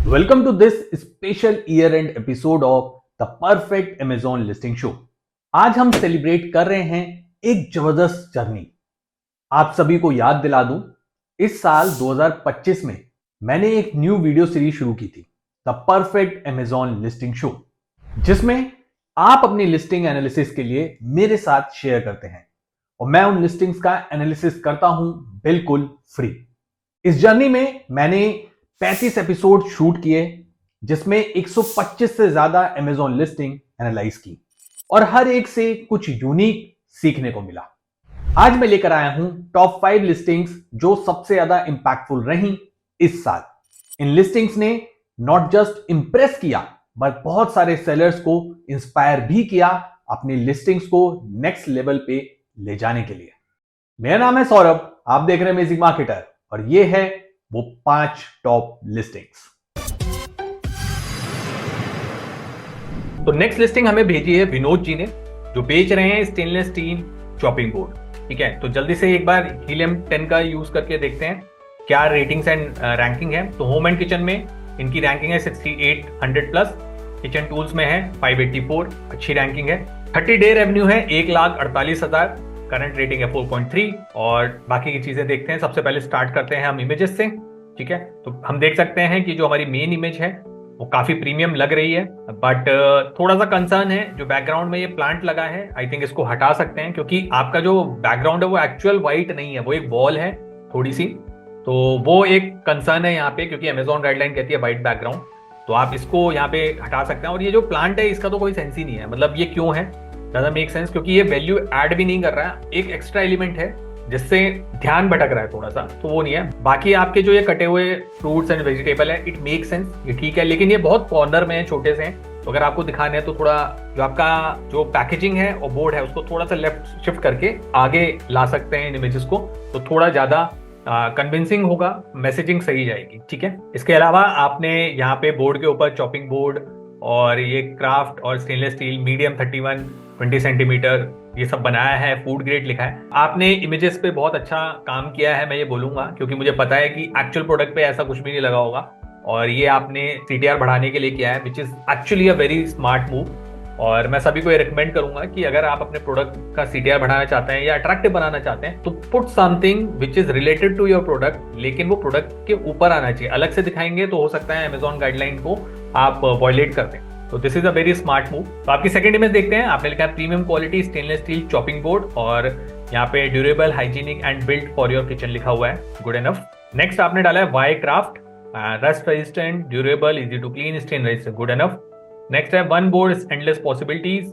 Welcome to this special year-end episode of the Perfect Amazon Listing Show। आज हम celebrate कर रहे हैं एक जबरदस्त जर्नी। आप सभी को याद दिला दूं, इस साल 2025 में मैंने एक न्यू वीडियो सीरीज शुरू की थी, the perfect Amazon listing show, जिसमें आप अपनी लिस्टिंग एनालिसिस के लिए मेरे साथ शेयर करते हैं और मैं उन लिस्टिंग्स का एनालिसिस करता हूं बिल्कुल फ्री। इस जर्नी में मैंने 35 एपिसोड शूट किए, जिसमें 125 से ज्यादा अमेजॉन लिस्टिंग एनालाइज की और हर एक से कुछ यूनिक सीखने को मिला। आज मैं लेकर आया हूं टॉप 5 लिस्टिंग्स जो सबसे ज्यादा इंपैक्टफुल रही इस साल। इन लिस्टिंग्स ने नॉट जस्ट इंप्रेस किया बट बहुत सारे सेलर्स को इंस्पायर भी किया अपनी लिस्टिंग्स को नेक्स्ट लेवल पे ले जाने के लिए। मेरा नाम है सौरभ, आप देख रहे हैं अमेजिंग मार्केटर और ये है वो 5 टॉप लिस्टिंग्स। तो नेक्स्ट लिस्टिंग हमें भेजी है विनोद जी ने, जो बेच रहे हैं स्टेनलेस स्टील चॉपिंग बोर्ड। ठीक है, तो जल्दी से एक बार हीलियम 10 का यूज करके देखते हैं क्या रेटिंग्स एंड रैंकिंग है। तो होम एंड किचन में इनकी रैंकिंग है 6800 प्लस, किचन टूल्स में है 584, अच्छी रैंकिंग है। 30 डे रेवेन्यू है 1,48,000, करंट रेटिंग है 4.3 और बाकी की चीजें देखते हैं। सबसे पहले स्टार्ट करते हैं हम इमेजेस से। ठीक है, तो हम देख सकते हैं कि जो हमारी मेन इमेज है वो काफी प्रीमियम लग रही है, बट थोड़ा सा कंसर्न है जो बैकग्राउंड में ये प्लांट लगा है। आई थिंक इसको हटा सकते हैं क्योंकि आपका जो बैकग्राउंड है वो एक्चुअल व्हाइट नहीं है, वो एक वॉल है थोड़ी सी, तो वो एक कंसर्न है यहाँ पे क्योंकि अमेजॉन गाइडलाइन कहती है व्हाइट बैकग्राउंड। तो आप इसको यहाँ पे हटा सकते हैं। और ये जो प्लांट है इसका तो कोई सेंस ही नहीं है, मतलब ये क्यों है, ज़्यादा मेक सेंस, क्योंकि ये वैल्यू ऐड भी नहीं कर रहा है। एक एक्स्ट्रा एलिमेंट है जिससे ध्यान भटक रहा है थोड़ा सा, तो वो नहीं है। बाकी आपके जो ये कटे हुए फ्रूट्स एंड वेजिटेबल है, इट मेक सेंस, ये ठीक है, लेकिन ये बहुत कॉर्नर में है, छोटे से हैं। तो अगर आपको दिखाने हैं तो थोड़ा जो आपका जो पैकेजिंग है और बोर्ड है उसको थोड़ा सा लेफ्ट शिफ्ट करके आगे ला सकते हैं इन इमेजेस को, तो थोड़ा ज्यादा कन्विंसिंग होगा, मैसेजिंग सही जाएगी। ठीक है, इसके अलावा आपने यहाँ पे बोर्ड के ऊपर चॉपिंग बोर्ड और ये क्राफ्ट और स्टेनलेस स्टील मीडियम 20 सेंटीमीटर ये सब बनाया है, फूड ग्रेड लिखा है। आपने इमेजेस पे बहुत अच्छा काम किया है, मैं ये बोलूंगा, क्योंकि मुझे पता है कि एक्चुअल प्रोडक्ट पे ऐसा कुछ भी नहीं लगा होगा और ये आपने CTR बढ़ाने के लिए किया है, which is actually a very smart move. और मैं सभी को ये रिकमेंड करूंगा कि अगर आप अपने प्रोडक्ट का CTR बढ़ाना चाहते हैं या अट्रैक्टिव बनाना चाहते हैं तो put something which is related to your product, लेकिन वो प्रोडक्ट के ऊपर आना चाहिए। अलग से दिखाएंगे तो हो सकता है अमेजॉन गाइडलाइन को आप वॉयलेट कर दें। तो this is a very smart move. तो आपकी सेकंड इमेज देखते हैं। आपने लिखा है premium quality stainless steel chopping board और यहाँ पे durable, hygienic and built for your kitchen लिखा हुआ है, गुड एनफ। नेक्स्ट आपने डाला है Y craft, rust resistant, durable, easy to clean, stain resistant, good enough. Next है one board endless possibilities,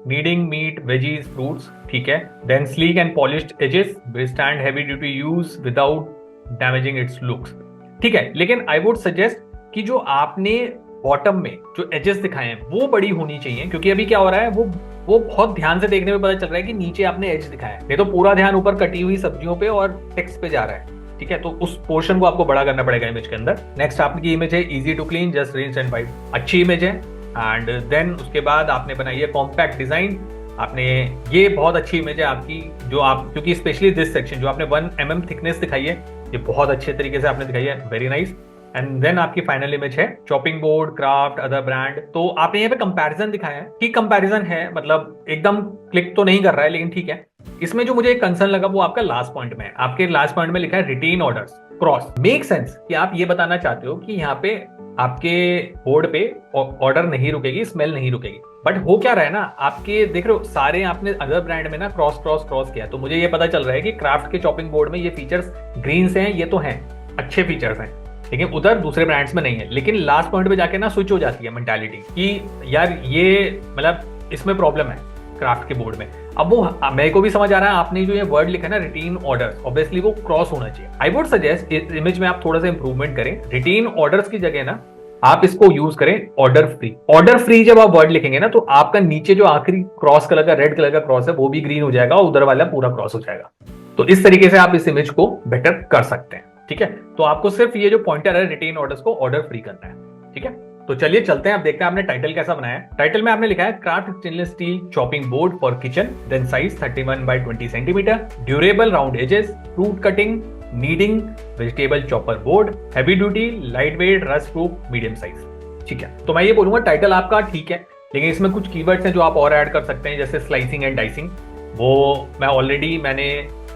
kneading meat, veggies, fruits, ठीक है। Then sleek and polished edges, withstand heavy duty use without damaging its looks, ठीक है। लेकिन आई would suggest कि जो आपने bottom में जो एजेस दिखाए हैं वो बड़ी होनी चाहिए, क्योंकि अभी क्या हो रहा है वो बहुत ध्यान से देखने में पता चल रहा है कि नीचे आपने एज दिखाया है, नहीं तो पूरा ध्यान ऊपर कटी हुई सब्जियों पे और टेक्स्ट पे जा रहा है। ठीक है, तो उस पोर्शन को आपको बड़ा करना पड़ेगा इमेज के अंदर। नेक्स्ट आपकी इमेज है easy to clean, just rinse and wipe, अच्छी इमेज है। एंड देन उसके बाद आपने बनाई है कॉम्पैक्ट डिजाइन, आपने ये बहुत अच्छी इमेज है आपकी, जो आप क्योंकि स्पेशली दिस सेक्शन जो आपने 1 mm थिकनेस दिखाई है ये बहुत अच्छे तरीके से आपने दिखाई है, वेरी नाइस। एंड देन आपकी फाइनल इमेज है chopping board, craft, other brand. तो आपने यहाँ पे कंपैरिजन दिखाया है, ठीक कंपैरिजन है, मतलब एकदम क्लिक तो नहीं कर रहा है लेकिन ठीक है। इसमें जो मुझे एक कंसर्न लगा वो आपका लास्ट पॉइंट में, आपके लास्ट पॉइंट में लिखा है written orders cross. Make sense कि आप ये बताना चाहते हो कि यहाँ पे आपके बोर्ड पे ऑर्डर नहीं रुकेगी, स्मेल नहीं रुकेगी, बट हो क्या रहा है ना, आपके देख रहे हो सारे आपने अदर ब्रांड में ना क्रॉस क्रॉस क्रॉस किया। तो मुझे ये पता चल रहा है कि क्राफ्ट के चॉपिंग बोर्ड में ये फीचर्स ग्रीन से हैं, ये तो हैं, अच्छे फीचर्स हैं, लेकिन उधर दूसरे ब्रांड्स में नहीं है। लेकिन लास्ट पॉइंट पे जाके ना स्विच हो जाती है मेंटालिटी कि यार ये मतलब इसमें प्रॉब्लम है क्राफ्ट के बोर्ड में। अब वो मेरे को भी समझ आ रहा है, आपने जो ये वर्ड लिखा है ना रिटेन ऑर्डर्स, ऑब्वियसली वो क्रॉस होना चाहिए। आई वुड सजेस्ट इस इमेज में आप थोड़ा सा इंप्रूवमेंट करें, रिटेन ऑर्डर्स की जगह ना आप इसको यूज करें ऑर्डर फ्री। ऑर्डर फ्री जब आप वर्ड लिखेंगे ना तो आपका नीचे जो आखिरी क्रॉस कलर का रेड कलर का क्रॉस है वो भी ग्रीन हो जाएगा और उधर वाला पूरा क्रॉस हो जाएगा। तो इस तरीके से आप इस इमेज को बेटर कर सकते हैं। ठीक है, तो आपको सिर्फ ये जो पॉइंटर है रिटेन ऑर्डर्स को ऑर्डर फ्री करना है। ठीक है, तो चलिए चलते हैं, अब देखते हैं आपने टाइटल कैसा बनाया है। टाइटल में आपने लिखा है craft stainless steel chopping board for kitchen, then size 31 by 20 centimetre, durable round edges, fruit cutting, kneading vegetable chopper board, heavy duty, light weight, rust proof, medium size. ठीक है, तो मैं ये बोलूंगा टाइटल आपका ठीक है, लेकिन इसमें कुछ कीवर्ड्स हैं जो आप और ऐड कर सकते हैं, जैसे स्लाइसिंग एंड डाइसिंग। वो मैंने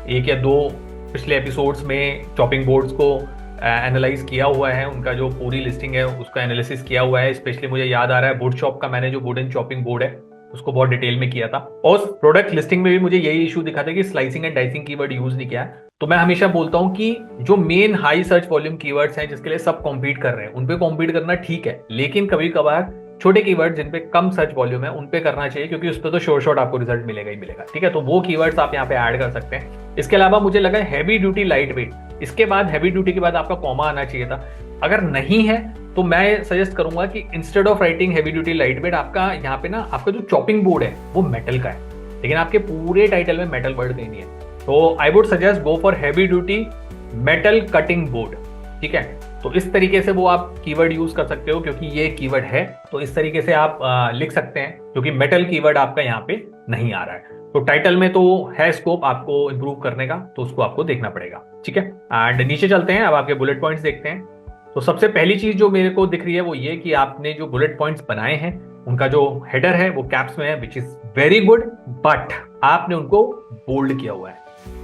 एक या दो पिछले एपिसोड्स में चॉपिंग बोर्ड्स को एनालाइज किया हुआ है, उनका जो पूरी लिस्टिंग है उसका एनालिसिस किया हुआ है। स्पेशली मुझे याद आ रहा है वुड शॉप का मैंने जो वुडन चॉपिंग बोर्ड है उसको बहुत डिटेल में किया था, और प्रोडक्ट लिस्टिंग में भी मुझे यही इशू दिखा था कि slicing and dicing keyword use नहीं किया। तो मैं हमेशा बोलता हूं कि जो main high search volume keywords हैं जिसके लिए सब कॉम्पीट कर रहे हैं उन पे कॉम्पीट करना ठीक है, लेकिन कभी कभार छोटे कीवर्ड जिन पे कम सर्च वॉल्यूम है उन पे करना चाहिए, क्योंकि उस पर तो शोर शॉट आपको रिजल्ट मिलेगा ही मिलेगा। ठीक है, तो वो कीवर्ड्स आप यहाँ पे ऐड कर सकते हैं। इसके अलावा मुझे लगा हैवी ड्यूटी लाइट वेट, इसके बाद हैवी ड्यूटी के बाद आपका कॉमा आना चाहिए था। अगर नहीं है तो मैं सजेस्ट करूंगा कि instead of writing heavy duty light wait, आपका यहाँ पे ना आपका जो चॉपिंग बोर्ड है वो मेटल का है, लेकिन आपके पूरे टाइटल में मेटल वर्ड नहीं है। तो I would suggest go for heavy duty metal cutting board. ठीक है, तो इस तरीके से वो आप कीवर्ड यूज कर सकते हो, क्योंकि ये कीवर्ड है तो इस तरीके से आप लिख सकते हैं, क्योंकि मेटल कीवर्ड आपका यहाँ पे नहीं आ रहा है। तो टाइटल में तो है स्कोप आपको इंप्रूव करने का, तो उसको आपको देखना पड़ेगा। ठीक है, एंड नीचे चलते हैं, अब आपके बुलेट पॉइंट्स देखते हैं। तो सबसे पहली चीज जो मेरे को दिख रही है वो ये कि आपने जो बुलेट पॉइंट्स बनाए हैं उनका जो हेडर है वो कैप्स में है, which is very good, but आपने उनको बोल्ड किया हुआ है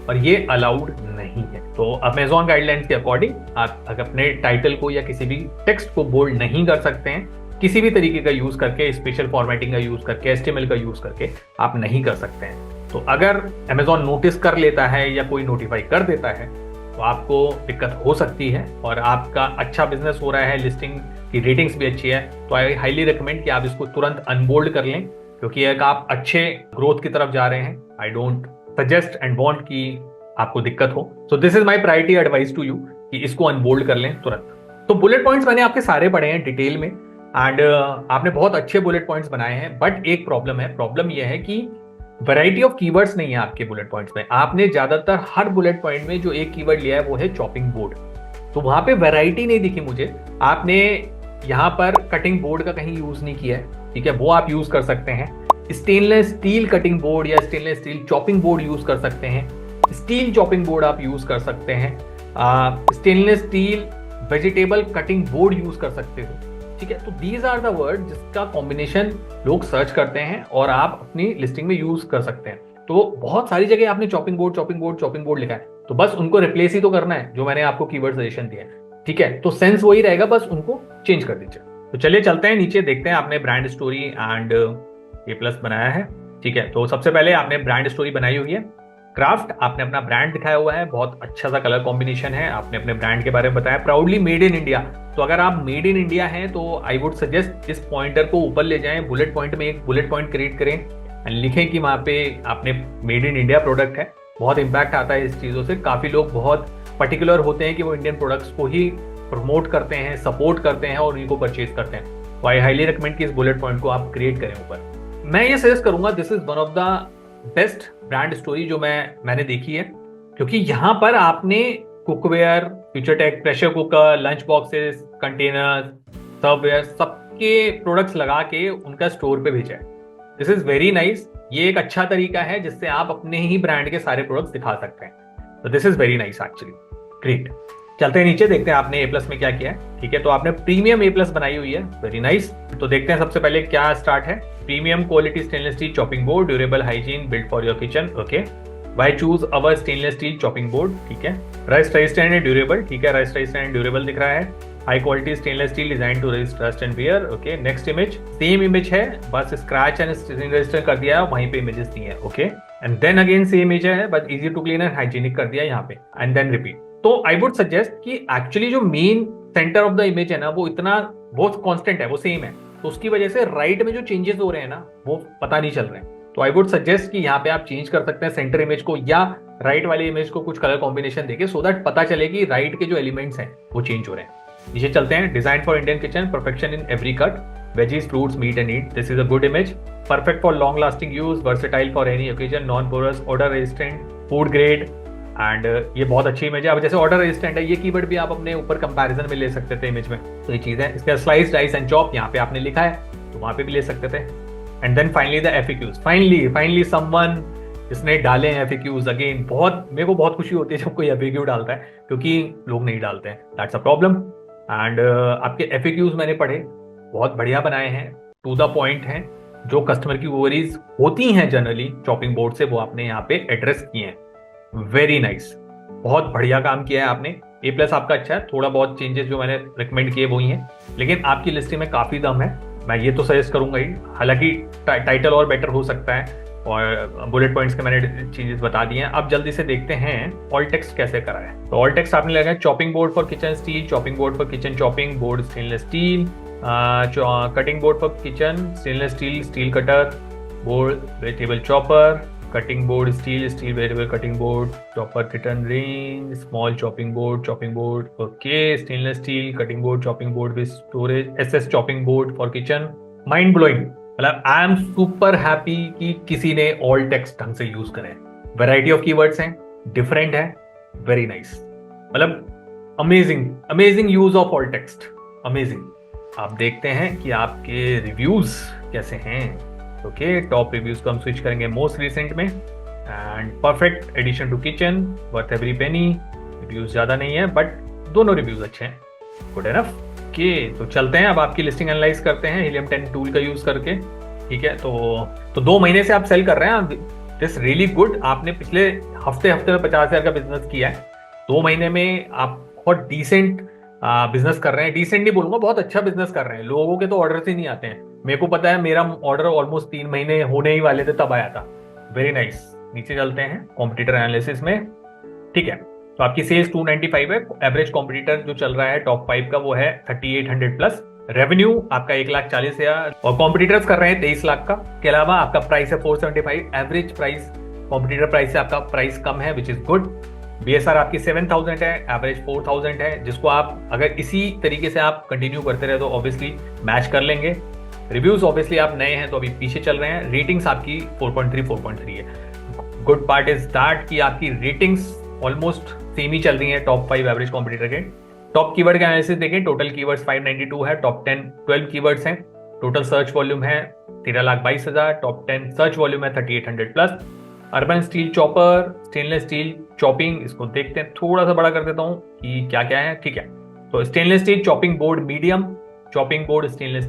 और ये अलाउड नहीं है। तो अमेजॉन गाइडलाइंस के अकॉर्डिंग आप अपने टाइटल को या किसी भी टेक्स्ट को बोल्ड नहीं कर सकते हैं, किसी भी तरीके का यूज करके, स्पेशल फॉर्मेटिंग का यूज करके, HTML का यूज करके आप नहीं कर सकते हैं। तो अगर अमेजॉन नोटिस कर लेता है या कोई नोटिफाई कर देता है तो आपको दिक्कत हो सकती है, और आपका अच्छा बिजनेस हो रहा है, लिस्टिंग की रेटिंग्स भी अच्छी है, तो आई हाईली रिकमेंड कि आप इसको तुरंत अनबोल्ड कर लें, क्योंकि अगर आप अच्छे ग्रोथ की तरफ जा रहे हैं, I don't suggest and want कि आपको दिक्कत हो। So this is my priority advice to you कि इसको अनबोल्ड कर लें तुरंत। तो बुलेट पॉइंट्स मैंने आपके सारे पढ़े हैं डिटेल में, एंड आपने बहुत अच्छे बुलेट पॉइंट्स बनाए हैं, बट एक प्रॉब्लम है। प्रॉब्लम यह है कि वैरायटी ऑफ कीवर्ड्स नहीं है आपके बुलेट पॉइंट्स में। आपने ज्यादातर हर बुलेट पॉइंट में जो एक कीवर्ड लिया है वो है चॉपिंग बोर्ड, तो वहां पे वैरायटी नहीं दिखी मुझे। आपने यहाँ पर कटिंग बोर्ड का कहीं यूज नहीं किया है, ठीक है, वो आप यूज कर सकते हैं। स्टेनलेस स्टील कटिंग बोर्ड या stainless steel chopping board use कर सकते हैं, स्टील चॉपिंग बोर्ड आप यूज कर सकते हैं, stainless steel vegetable cutting board use कर सकते हो। ठीक है, तो दीज आर द वर्ड जिसका कॉम्बिनेशन लोग सर्च करते हैं और आप अपनी लिस्टिंग में यूज कर सकते हैं। तो बहुत सारी जगह आपने chopping board chopping board chopping board लिखा है, तो बस उनको रिप्लेस ही तो करना है जो मैंने आपको कीवर्ड सजेशन दिया है। ठीक है, तो सेंस वही रहेगा, बस उनको चेंज कर दीजिए। तो चलिए चलते हैं नीचे, देखते हैं आपने ब्रांड स्टोरी एंड A+ बनाया है। ठीक है, तो सबसे पहले आपने ब्रांड स्टोरी बनाई हुई है। क्राफ्ट, आपने अपना ब्रांड दिखाया हुआ है, बहुत अच्छा सा कलर कॉम्बिनेशन है, आपने अपने ब्रांड के बारे में बताया। प्राउडली मेड इन इंडिया, तो अगर आप मेड इन इंडिया हैं तो आई वुड सजेस्ट इस पॉइंटर को ऊपर ले जाएं, बुलेट पॉइंट में एक बुलेट पॉइंट क्रिएट करें एंड लिखें कि वहां पे आपने मेड इन इंडिया प्रोडक्ट है। बहुत इंपैक्ट आता है इस चीज़ों से, काफ़ी लोग बहुत पर्टिकुलर होते हैं कि वो इंडियन प्रोडक्ट्स को ही प्रमोट करते हैं, सपोर्ट करते हैं और उनको परचेज करते हैं। तो आई हाईली रिकमेंड कि इस बुलेट पॉइंट को आप क्रिएट करें ऊपर। मैं ये सजेस्ट करूंगा, this is one of the best brand story जो मैंने देखी है, क्योंकि यहाँ पर आपने cookware, future tech, pressure cooker, lunch boxes, container, serveware, सबके प्रोडक्ट्स लगा के उनका स्टोर पे भेजा है। This is very nice. ये एक अच्छा तरीका है जिससे आप अपने ही ब्रांड के सारे प्रोडक्ट्स दिखा सकते हैं। तो this is very nice actually, great. चलते हैं नीचे, देखते हैं आपने A+ में क्या किया है। ठीक है, तो आपने प्रीमियम A+ बनाई हुई है, वेरी नाइस। तो देखते हैं सबसे पहले क्या स्टार्ट है। Premium quality stainless steel chopping board, durable hygiene, build for your kitchen. Okay, why choose our stainless steel chopping board. ठीक है, रस्ट रेजिस्टेंट एंड ड्यूरेबल। ठीक है, रस्ट रेजिस्टेंट एंड ड्यूरेबल दिख रहा है। High quality stainless steel design to resist rust and wear. Okay, next image, same image है, बस scratch and stitching register कर दिया है, वहीं पे इमेजेस नहीं है। Okay, and then again same image है, बस easy to clean and hygienic कर दिया यहाँ पे, एंड देन रिपीट। तो आई वुड सजेस्ट कि एक्चुअली जो main centre of the image है ना वो इतना बहुत कांस्टेंट है, वो सेम है, तो उसकी वजह से राइट में जो चेंजेस हो रहे हैं ना वो पता नहीं चल रहे हैं। तो आई वुड सजेस्ट कि यहाँ पे आप चेंज कर सकते हैं सेंटर इमेज को या राइट वाले इमेज को कुछ कलर कॉम्बिनेशन देके, सो दैट पता चले कि राइट के जो एलिमेंट्स हैं वो चेंज हो रहे हैं। नीचे चलते हैं, design for Indian kitchen, perfection in every cut, veggies, fruits, meat and eat. This is a good image, perfect for long lasting use, versatile for any occasion, non porous, odour resistant, food grade, and ये बहुत अच्छी image है। अब जैसे order resistant है, ये keyword भी आप अपने ऊपर कंपैरिजन में ले सकते थे इमेज में, तो ये चीज है। इसका स्लाइस, डाइस एंड चॉप यहाँ पे आपने लिखा है तो वहां पे भी ले सकते थे। And then finally the FAQs, finally someone जिसने डाले हैं FAQs, अगेन बहुत मेरे को बहुत खुशी होती है जब कोई FAQ डालता है, क्योंकि लोग नहीं डालते हैं, दैट्स अ प्रॉब्लम। एंड आपके FAQs मैंने पढ़े, बहुत बढ़िया बनाए हैं, टू द पॉइंट हैं, जो कस्टमर की वरीज होती हैं जनरली चॉपिंग बोर्ड से, वो आपने यहाँ पे एड्रेस किए हैं। वेरी नाइस, बहुत बढ़िया काम किया है आपने। A+ आपका अच्छा है, थोड़ा बहुत चेंजेस जो मैंने रिकमेंड किए वही हैं, लेकिन आपकी लिस्टिंग में काफी दम है, मैं ये तो सजेस्ट करूंगा ही। हालांकि टाइटल और बेटर हो सकता है, और बुलेट पॉइंट्स के मैंने चीजें बता दी हैं। अब जल्दी से देखते हैं ऑल टेक्स्ट कैसे करा है। तो ऑल टेक्स्ट आपने लगाया chopping board for kitchen steel, chopping board for kitchen chopping board stainless steel, cutting board for kitchen stainless steel, steel cutter board vegetable chopper, cutting board steel, steel vegetable cutting board chopper kitchen range, small chopping board okay, stainless steel cutting board chopping board with storage, SS chopping board for kitchen. Mind blowing, मतलब I am super happy कि किसी ने all text ढंग से use करे। Variety of keywords हैं, different है, very nice, मतलब amazing use of all text, amazing. आप देखते हैं कि आपके रिव्यूज कैसे हैं। ओके, टॉप रिव्यूज को हम स्विच करेंगे मोस्ट रिसेंट में, and perfect addition to kitchen, worth every penny. Reviews ज्यादा नहीं है बट दोनों रिव्यूज अच्छे हैं, गुड एनफ। ओके, तो चलते हैं अब आपकी लिस्टिंग एनालाइज करते हैं Helium 10 टूल का यूज करके। ठीक है, तो 2 महीने से आप सेल कर रहे हैं, दिस रियली गुड। आपने पिछले हफ्ते में 50,000 का बिजनेस किया है, 2 महीने में आप बहुत डिसेंट बिजनेस कर रहे हैं। डिसेंट नहीं बोलूंगा, बहुत अच्छा बिजनेस कर रहे हैं। लोगों के तो ऑर्डर ही नहीं आते हैं, मेरे को पता है, मेरा ऑर्डर ऑलमोस्ट 3 महीने होने ही वाले थे तब आया था। Very nice. नीचे चलते हैं कॉम्पिटिटर एनालिसिस में। ठीक है, तो आपकी सेल्स 295 है, एवरेज कॉम्पिटिटर जो चल रहा है टॉप 5 का वो है 3800 प्लस, रेवेन्यू आपका 1,40,000 और कॉम्पिटिटर्स कर रहे हैं 23 लाख का। के अलावा आपका प्राइस है 475, एवरेज प्राइस कॉम्पिटिटर प्राइस से आपका प्राइस कम है, विच इज गुड। BSR आपकी 7000 है, एवरेज 4000 है, जिसको आप अगर इसी तरीके से आप कंटिन्यू करते रहे तो ऑब्वियसली मैच कर लेंगे। रिव्यूज ऑब्वियसली आप नए हैं तो अभी पीछे चल रहे हैं। रेटिंग्स आपकी 4.3 है। गुड पार्ट इज दैट कि आपकी रेटिंग्स ऑलमोस्ट सेम ही चल रही है टॉप 5 एवरेज कॉम्पिटिटर के। टॉप कीवर्ड का एनालिसिस देखें, टोटल कीवर्ड्स 592 है, टॉप 10 12 कीवर्ड्स हैं, टोटल सर्च वॉल्यूम है 13,22,000, टॉप 10 सर्च वॉल्यूम है 3800 plus. Urban steel chopper, stainless steel chopping, इसको देखते हैं, थोड़ा सा बड़ा कर देता हूं कि क्या क्या है। ठीक है, तो stainless steel chopping board medium, chopping board stainless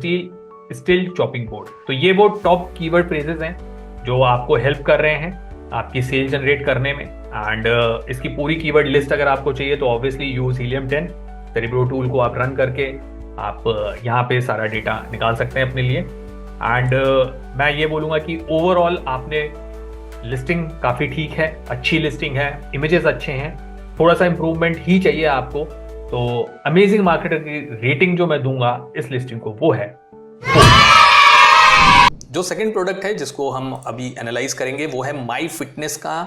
steel chopping board. तो ये वो टॉप कीवर्ड फ्रेजेस हैं जो आपको हेल्प कर रहे हैं आपकी सेल जनरेट करने में। एंड इसकी पूरी कीवर्ड लिस्ट अगर आपको चाहिए तो obviously use Helium 10 cerebro tool को आप रन करके आप यहाँ पे सारा डेटा निकाल सकते हैं अपने लिए। एंड मैं ये बोलूँगा कि ओवरऑल आपने लिस्टिंग काफ़ी ठीक है, अच्छी लिस्टिंग है, इमेजेस अच्छे हैं, थोड़ा सा इंप्रूवमेंट ही चाहिए आपको। तो अमेजिंग मार्केटर की रेटिंग जो मैं दूंगा इस लिस्टिंग को वो है। जो सेकंड प्रोडक्ट है जिसको हम अभी एनालाइज करेंगे वो है माई फिटनेस का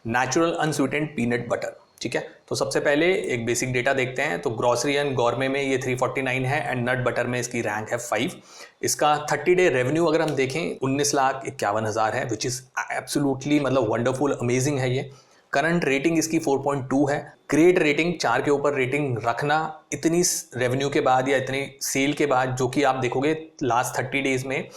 नेचुरल अनस्वीटेंड पीनट बटर। ठीक है, तो सबसे पहले एक बेसिक डेटा देखते हैं। तो ग्रॉसरी एंड गॉर्मे में ये 349 है एंड नट बटर में इसकी रैंक है 5। इसका 30 डे रेवेन्यू अगर हम देखें 19,51,000 है, विच इज़ एब्सोल्युटली मतलब वंडरफुल अमेजिंग है ये। करंट रेटिंग इसकी 4.2 है। ग्रेट रेटिंग, 4 के ऊपर रेटिंग रखना इतनी रेवेन्यू के बाद या इतनी सेल के बाद, जो कि आप देखोगे लास्ट 30 डेज में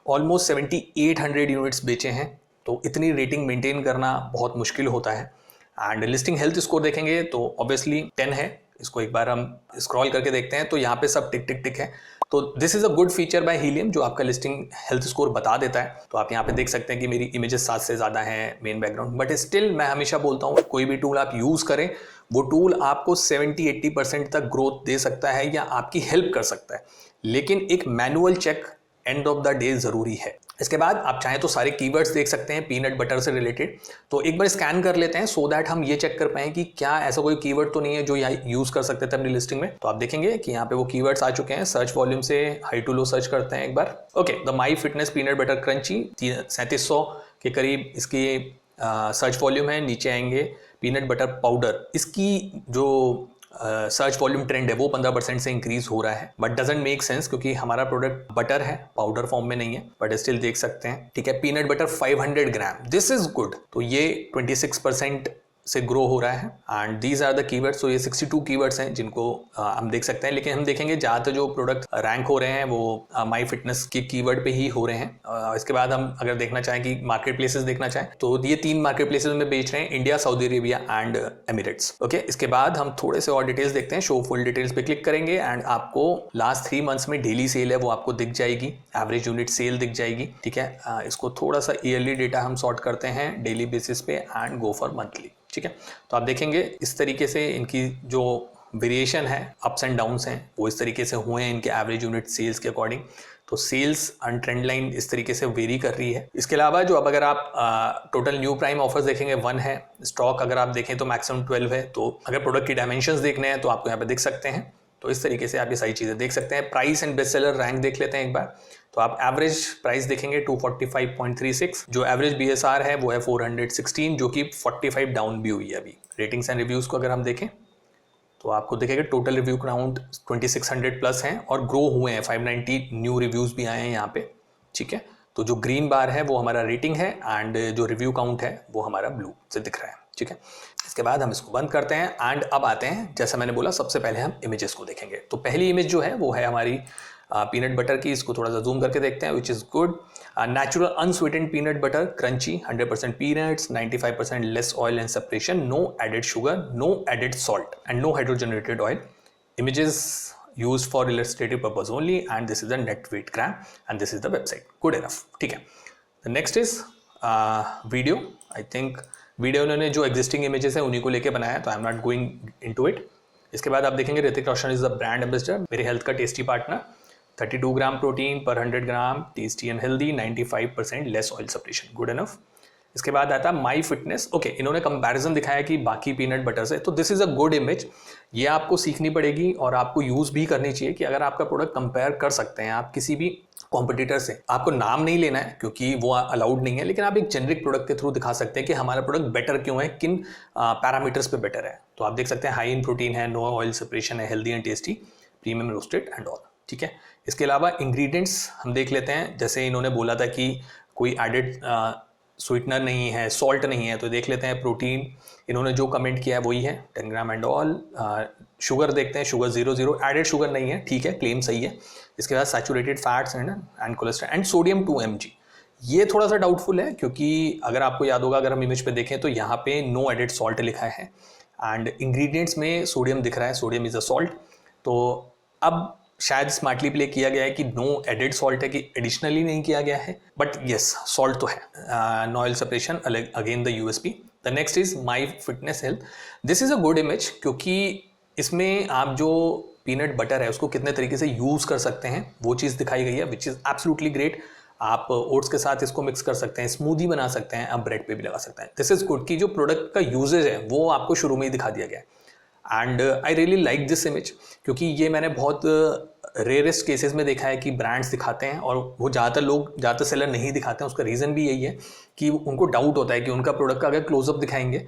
ऑलमोस्ट 7800 यूनिट्स बेचे हैं, तो इतनी रेटिंग मेंटेन करना बहुत मुश्किल होता है। एंड लिस्टिंग हेल्थ स्कोर देखेंगे तो ऑब्वियसली 10 है। इसको एक बार हम स्क्रॉल करके देखते हैं तो यहाँ पे सब टिक टिक टिक है। तो this is a good feature bye helium जो आपका लिस्टिंग हेल्थ स्कोर बता देता है। तो आप यहाँ पे देख सकते हैं कि मेरी इमेजेस 7 से ज़्यादा हैं मेन बैकग्राउंड, बट स्टिल मैं हमेशा बोलता हूँ कोई भी टूल आप यूज़ करें वो टूल आपको 70-80% तक ग्रोथ दे सकता है या आपकी हेल्प कर सकता है, लेकिन एक manual check end of the day ज़रूरी है। इसके बाद आप चाहें तो सारे कीवर्ड्स देख सकते हैं पीनट बटर से रिलेटेड। तो एक बार स्कैन कर लेते हैं सो दैट हम ये चेक कर पाएँ कि क्या ऐसा कोई कीवर्ड तो नहीं है जो यहाँ यूज़ कर सकते थे अपनी लिस्टिंग में। तो आप देखेंगे कि यहाँ पे वो कीवर्ड्स आ चुके हैं। सर्च वॉल्यूम से हाई टू लो सर्च करते हैं एक बार। Okay, the my fitness peanut butter crunchy 3700 के करीब इसकी सर्च वॉल्यूम है। नीचे आएंगे पीनट बटर पाउडर, इसकी जो सर्च वॉल्यूम ट्रेंड है वो 15% से इंक्रीज हो रहा है, बट डजंट मेक सेंस क्योंकि हमारा प्रोडक्ट बटर है, पाउडर फॉर्म में नहीं है, बट स्टिल देख सकते हैं। ठीक है, peanut butter 500 gram, this is good. तो ये 26% से ग्रो हो रहा है and these are the keywords. तो ये 62 कीवर्ड्स हैं जिनको हम देख सकते हैं, लेकिन हम देखेंगे ज़्यादातर जो प्रोडक्ट रैंक हो रहे हैं वो माई फिटनेस के कीवर्ड पे ही हो रहे हैं। इसके बाद हम अगर देखना चाहें कि मार्केट प्लेसेस देखना चाहें तो ये 3 मार्केट प्लेसेस में बेच रहे हैं, India, Saudi Arabia and Emirates. Okay, इसके बाद हम थोड़े से और डिटेल्स देखते हैं। शो फुल डिटेल्स पे क्लिक करेंगे एंड आपको लास्ट 3 मंथ्स में डेली सेल है वो आपको दिख जाएगी, एवरेज यूनिट सेल दिख जाएगी। ठीक है, इसको थोड़ा सा ईयरली डेटा हम सॉर्ट करते हैं डेली बेसिस पे एंड गो फॉर मंथली। ठीक है, तो आप देखेंगे इस तरीके से इनकी जो वेरिएशन है, अप्स एंड डाउन्स हैं, वो इस तरीके से हुए हैं इनके एवरेज यूनिट सेल्स के अकॉर्डिंग। तो सेल्स एंड ट्रेंड लाइन इस तरीके से वेरी कर रही है। इसके अलावा जो अब अगर आप टोटल न्यू प्राइम ऑफर्स देखेंगे 1 है, स्टॉक अगर आप देखें तो मैक्सिमम 12 है। तो अगर प्रोडक्ट की डायमेंशंस देखने हैं तो आपको यहाँ पे दिख सकते हैं। तो इस तरीके से आप ये सारी चीज़ें देख सकते हैं। Price and best seller rank देख लेते हैं एक बार। तो आप एवरेज प्राइस देखेंगे 245.36, जो एवरेज BSR है वो है 416, जो कि 45 डाउन भी हुई है अभी। रेटिंग्स एंड रिव्यूज़ को अगर हम देखें तो आपको देखेगा टोटल रिव्यू काउंट 2600 प्लस हैं और ग्रो हुए हैं, 590 न्यू रिव्यूज़ भी आए हैं यहाँ पे। ठीक है, तो जो ग्रीन बार है वो हमारा रेटिंग है एंड जो रिव्यू काउंट है वो हमारा ब्लू से दिख रहा है। ठीक है, इसके बाद हम इसको बंद करते हैं एंड अब आते हैं, जैसा मैंने बोला, सबसे पहले हम इमेजेस को देखेंगे। तो पहली इमेज जो है वो है हमारी पीनट बटर की। इसको थोड़ा सा जूम करके देखते हैं, which is good. Natural unsweetened peanut butter, crunchy, 100% peanuts, 95% less oil and separation, no added sugar, no added salt and no hydrogenated oil. Images used for illustrative purpose only and this is the net weight gram and this is the website. Good enough. ठीक है, the next is video. I think video उन्होंने जो existing images है उन्हीं को लेके बनाया है, तो I am not going into it. इसके बाद आप देखेंगे Hrithik Roshan is the brand ambassador, मेरे हेल्थ का टेस्टी पार्टनर, 32 ग्राम प्रोटीन पर 100 gram, tasty and healthy, 95% less oil separation, good enough. इसके बाद आता है माई फिटनेस। ओके, इन्होंने कंपैरिजन दिखाया कि बाकी पीनट बटर से, तो this is a good image. ये आपको सीखनी पड़ेगी और आपको यूज़ भी करनी चाहिए कि अगर आपका प्रोडक्ट कंपेयर कर सकते हैं आप किसी भी कॉम्पिटिटर से। आपको नाम नहीं लेना है क्योंकि वो अलाउड नहीं है, लेकिन आप एक जेनरिक प्रोडक्ट के थ्रू दिखा सकते हैं कि हमारा प्रोडक्ट बेटर क्यों है, किन पैरामीटर्स पे बेटर है। तो आप देख सकते हैं हाई इन प्रोटीन है, नो ऑयल सेपरेशन है, healthy and tasty, premium roasted and all. ठीक है, इसके अलावा इंग्रेडिएंट्स हम देख लेते हैं। जैसे इन्होंने बोला था कि कोई एडेड स्वीटनर नहीं है, सॉल्ट नहीं है, तो देख लेते हैं प्रोटीन इन्होंने जो कमेंट किया है वही है, 10 ग्राम एंड ऑल। शुगर देखते हैं, शुगर 0 एडेड शुगर नहीं है, ठीक है, क्लेम सही है। इसके बाद saturated fats and cholesterol and sodium 2 mg। ये थोड़ा सा डाउटफुल है क्योंकि अगर आपको याद होगा, अगर हम इमेज पे देखें तो यहाँ पे नो एडेड सॉल्ट लिखा है एंड इंग्रेडिएंट्स में सोडियम दिख रहा है, सोडियम इज अ सॉल्ट। तो अब शायद स्मार्टली प्ले किया गया है कि नो एडेड सॉल्ट है, कि एडिशनली नहीं किया गया है, बट येस सॉल्ट तो है। No oil separation, again the USP. The next is my fitness health. This is a good image क्योंकि इसमें आप जो पीनट बटर है उसको कितने तरीके से यूज़ कर सकते हैं वो चीज़ दिखाई गई है, विच इज़ एब्सोल्युटली ग्रेट। आप ओट्स के साथ इसको मिक्स कर सकते हैं, स्मूदी बना सकते हैं, आप ब्रेड पे भी लगा सकते हैं। दिस इज़ गुड कि जो प्रोडक्ट का यूजेज है वो आपको शुरू में ही दिखा दिया गया है and I really like this image क्योंकि ये मैंने बहुत रेयरेस्ट केसेस में देखा है कि ब्रांड्स दिखाते हैं और वो ज़्यादातर सेलर नहीं दिखाते हैं। उसका रीज़न भी यही है कि उनको डाउट होता है कि उनका प्रोडक्ट का अगर क्लोजअप दिखाएंगे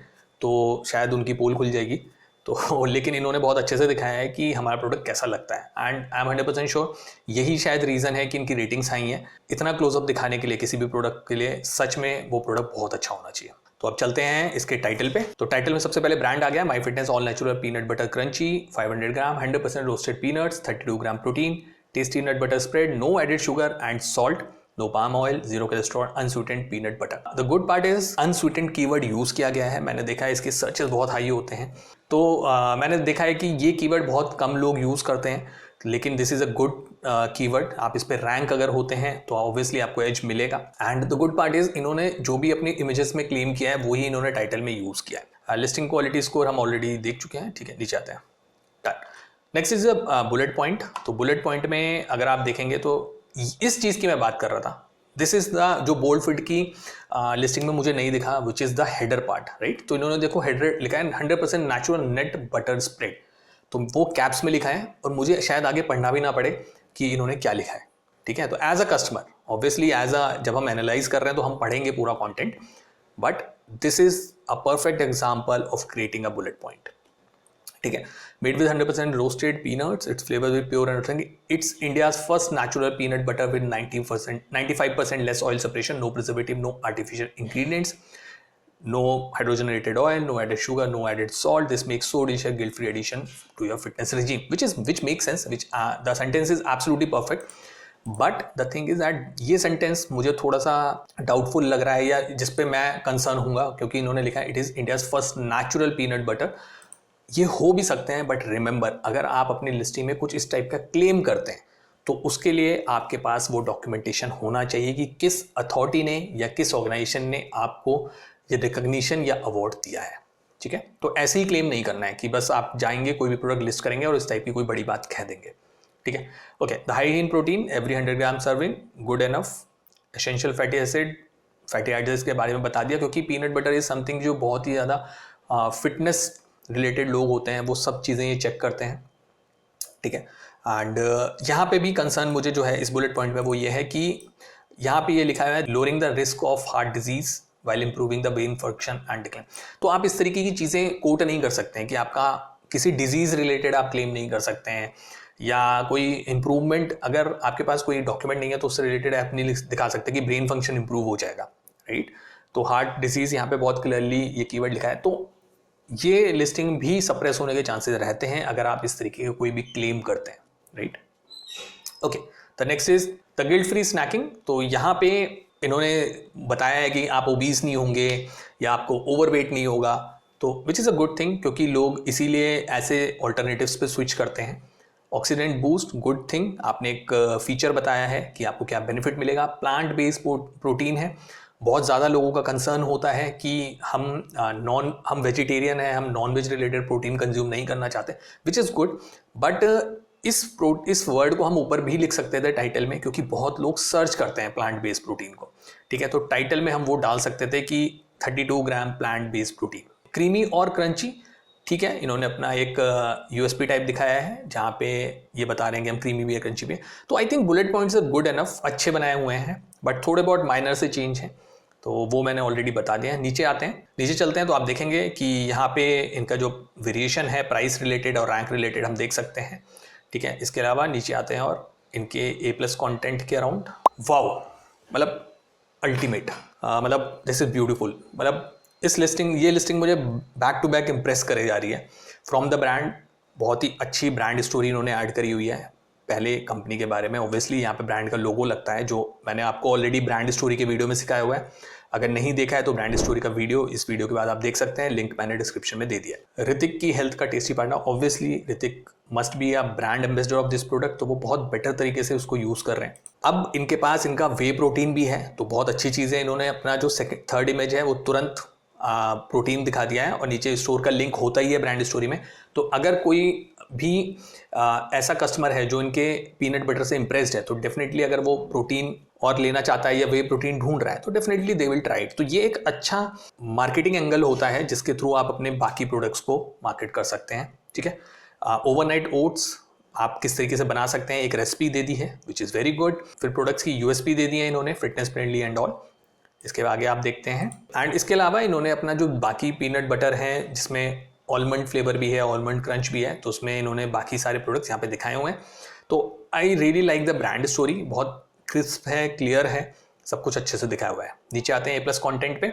तो शायद उनकी पोल खुल जाएगी। तो लेकिन इन्होंने बहुत अच्छे से दिखाया है कि हमारा प्रोडक्ट कैसा लगता है एंड आई एम 100% श्योर यही शायद रीज़न है कि इनकी रेटिंग्स आई हैं। इतना क्लोजअप दिखाने के लिए किसी भी प्रोडक्ट के लिए सच में वो प्रोडक्ट बहुत अच्छा होना चाहिए। तो अब चलते हैं इसके टाइटल पे। तो टाइटल में सबसे पहले ब्रांड आ गया my fitness all natural peanut butter crunchy, 500 gram, 100% roasted peanuts, 32 gram protein, tasty nut butter spread, no added sugar and salt, no palm oil, zero cholesterol, unsweetened peanut butter. The good part is unsweetened keyword use किया गया है। मैंने देखा है इसके searches बहुत high होते हैं, तो मैंने देखा है कि ये कीवर्ड बहुत कम लोग यूज करते हैं, लेकिन this is a good keyword. आप इस पे रैंक अगर होते हैं तो ऑब्वियसली आपको एज मिलेगा। And the good part is इन्होंने जो भी अपनी इमेजेस में क्लेम किया है वही इन्होंने टाइटल में यूज किया है। लिस्टिंग क्वालिटी स्कोर हम ऑलरेडी देख चुके हैं, ठीक है, नीचे आते हैं। Next is a bullet point. तो बुलेट पॉइंट में अगर आप देखेंगे तो इस चीज़ की मैं बात कर रहा था, दिस इज द जो बोल्ड फिट की लिस्टिंग में मुझे नहीं दिखा, which is the header part, right. तो इन्होंने देखो हेडर लिखा है 100% नेचुरल नेट बटर स्प्रेड, तो वो कैप्स में लिखा है और मुझे शायद आगे पढ़ना भी ना पड़े कि इन्होंने क्या लिखा है, ठीक है। तो एज अ कस्टमर ऑब्वियसली जब हम एनालाइज कर रहे हैं तो हम पढ़ेंगे पूरा content, but this is a perfect example of creating a bullet point, ठीक है। Made with 100% roasted peanuts, it's flavour with pure and it's India's first natural peanut butter with 95% less oil separation, no preservative, no artificial ingredients, no hydrogenated oil, no added sugar, no added salt. This makes so delicious guilt-free addition to your fitness regime, which makes sense. The sentence is absolutely perfect. But the thing is that ये sentence मुझे थोड़ा सा doubtful लग रहा है, या जिस पे मैं कंसर्न हूँगा, क्योंकि इन्होंने लिखा है it is India's first natural peanut butter. ये हो भी सकते हैं, बट रिमेंबर, अगर आप अपनी लिस्टिंग में कुछ इस टाइप का क्लेम करते हैं तो उसके लिए आपके पास वो डॉक्यूमेंटेशन होना चाहिए कि किस अथॉरिटी ने या किस ऑर्गेनाइजेशन ने आपको ये रिकग्निशन या अवार्ड दिया है. ठीक है, तो ऐसे ही क्लेम नहीं करना है कि बस आप जाएंगे कोई भी प्रोडक्ट लिस्ट करेंगे और इस टाइप की कोई बड़ी बात कह देंगे. ठीक है, okay. The high in protein every 100 gram serving, good enough. Essential fatty acid, fatty acids के बारे में बता दिया, क्योंकि पीनट बटर इज समथिंग जो बहुत ही ज़्यादा फिटनेस रिलेटेड लोग होते हैं, वो सब चीज़ें ये चेक करते हैं. ठीक है, एंड यहाँ पे भी कंसर्न मुझे जो है इस बुलेट पॉइंट में वो ये है कि यहाँ पे ये लिखा हुआ है lowering the risk of heart disease while improving the brain function and decline. तो आप इस तरीके की चीज़ें कोट नहीं कर सकते हैं कि आपका किसी डिजीज़ रिलेटेड आप क्लेम नहीं कर सकते हैं, या कोई इंप्रूवमेंट अगर आपके पास कोई डॉक्यूमेंट नहीं है तो उससे रिलेटेड आप नहीं दिखा सकते कि ब्रेन फंक्शन इंप्रूव हो जाएगा. राइट, तो हार्ट डिजीज़ यहाँ पे बहुत क्लियरली ये कीवर्ड लिखा है. तो ये लिस्टिंग भी सप्रेस होने के चांसेस रहते हैं अगर आप इस तरीके का कोई भी क्लेम करते हैं. Right, okay. The next is the guilt free snacking. तो यहाँ पे इन्होंने बताया है कि आप ओबीज नहीं होंगे या आपको ओवरवेट नहीं होगा, तो which is a good thing, क्योंकि लोग इसीलिए ऐसे ऑल्टरनेटिव्स पे स्विच करते हैं. Oxidant boost, good thing. आपने एक फीचर बताया है कि आपको क्या बेनिफिट मिलेगा. प्लांट बेस्ड प्रोटीन है. बहुत ज़्यादा लोगों का कंसर्न होता है कि हम वेजिटेरियन हैं, हम non veg related protein consume नहीं करना चाहते, विच इज़ गुड. बट इस वर्ड को हम ऊपर भी लिख सकते थे टाइटल में, क्योंकि बहुत लोग सर्च करते हैं प्लांट बेस्ड प्रोटीन को. ठीक है, तो टाइटल में हम वो डाल सकते थे कि 32 gram plant based protein. Creamy और क्रंची, ठीक है, इन्होंने अपना एक यूएसपी टाइप दिखाया है जहाँ पे ये बता रहे हैं कि हम क्रीमी भी है, क्रंची भी है. तो I think bullet points good enough, अच्छे बनाए हुए हैं, बट थोड़े बहुत माइनर से चेंज हैं, तो वो मैंने ऑलरेडी बता दिया है. नीचे आते हैं, नीचे चलते हैं तो आप देखेंगे कि यहाँ पे इनका जो वेरिएशन है प्राइस रिलेटेड और रैंक रिलेटेड हम देख सकते हैं. ठीक है, इसके अलावा नीचे आते हैं और इनके A+ कंटेंट के अराउंड, वाओ, मतलब अल्टीमेट, मतलब दिस इज ब्यूटीफुल. मतलब ये लिस्टिंग मुझे बैक टू बैक इम्प्रेस करे जा रही है. फ्रॉम द ब्रांड, बहुत ही अच्छी ब्रांड स्टोरी इन्होंने ऐड करी हुई है पहले कंपनी के बारे में. ऑब्वियसली यहाँ पे ब्रांड का लोगो लगता है, जो मैंने आपको ऑलरेडी ब्रांड स्टोरी के वीडियो में सिखाया हुआ है. अगर नहीं देखा है तो ब्रांड स्टोरी का वीडियो इस वीडियो के बाद आप देख सकते हैं, लिंक मैंने डिस्क्रिप्शन में दे दिया है. ऋतिक की हेल्थ का tasty partner, obviously Hrithik must be a brand ambassador of this product, तो वो बहुत बेटर तरीके से उसको यूज़ कर रहे हैं. अब इनके पास इनका वे प्रोटीन भी है, तो बहुत अच्छी चीज़ है. इन्होंने अपना जो थर्ड इमेज है वो तुरंत प्रोटीन दिखा दिया है, और नीचे स्टोर का लिंक होता ही है ब्रांड स्टोरी में. तो अगर कोई भी ऐसा कस्टमर है जो इनके पीनट बटर से इम्प्रेस्ड है, तो डेफिनेटली अगर वो प्रोटीन और लेना चाहता है या वे प्रोटीन ढूंढ रहा है, तो definitely they will try it. तो ये एक अच्छा मार्केटिंग एंगल होता है जिसके थ्रू आप अपने बाकी प्रोडक्ट्स को मार्केट कर सकते हैं. ठीक है, ओवरनाइट ओट्स आप किस तरीके से बना सकते हैं, एक रेसिपी दे दी है, विच इज़ वेरी गुड. फिर प्रोडक्ट्स की यूएसपी दे दी है इन्होंने, फिटनेस फ्रेंडली एंड ऑल. इसके आगे आप देखते हैं, एंड इसके अलावा इन्होंने अपना जो बाकी पीनट बटर है जिसमें ऑलमंड फ्लेवर भी है, ऑलमंड क्रंच भी है, तो उसमें इन्होंने बाकी सारे प्रोडक्ट्स यहाँ पे दिखाए हुए हैं. तो आई really like the brand story, बहुत क्रिस्प है, क्लियर है, सब कुछ अच्छे से दिखाया हुआ है. नीचे आते हैं A+ कंटेंट पे,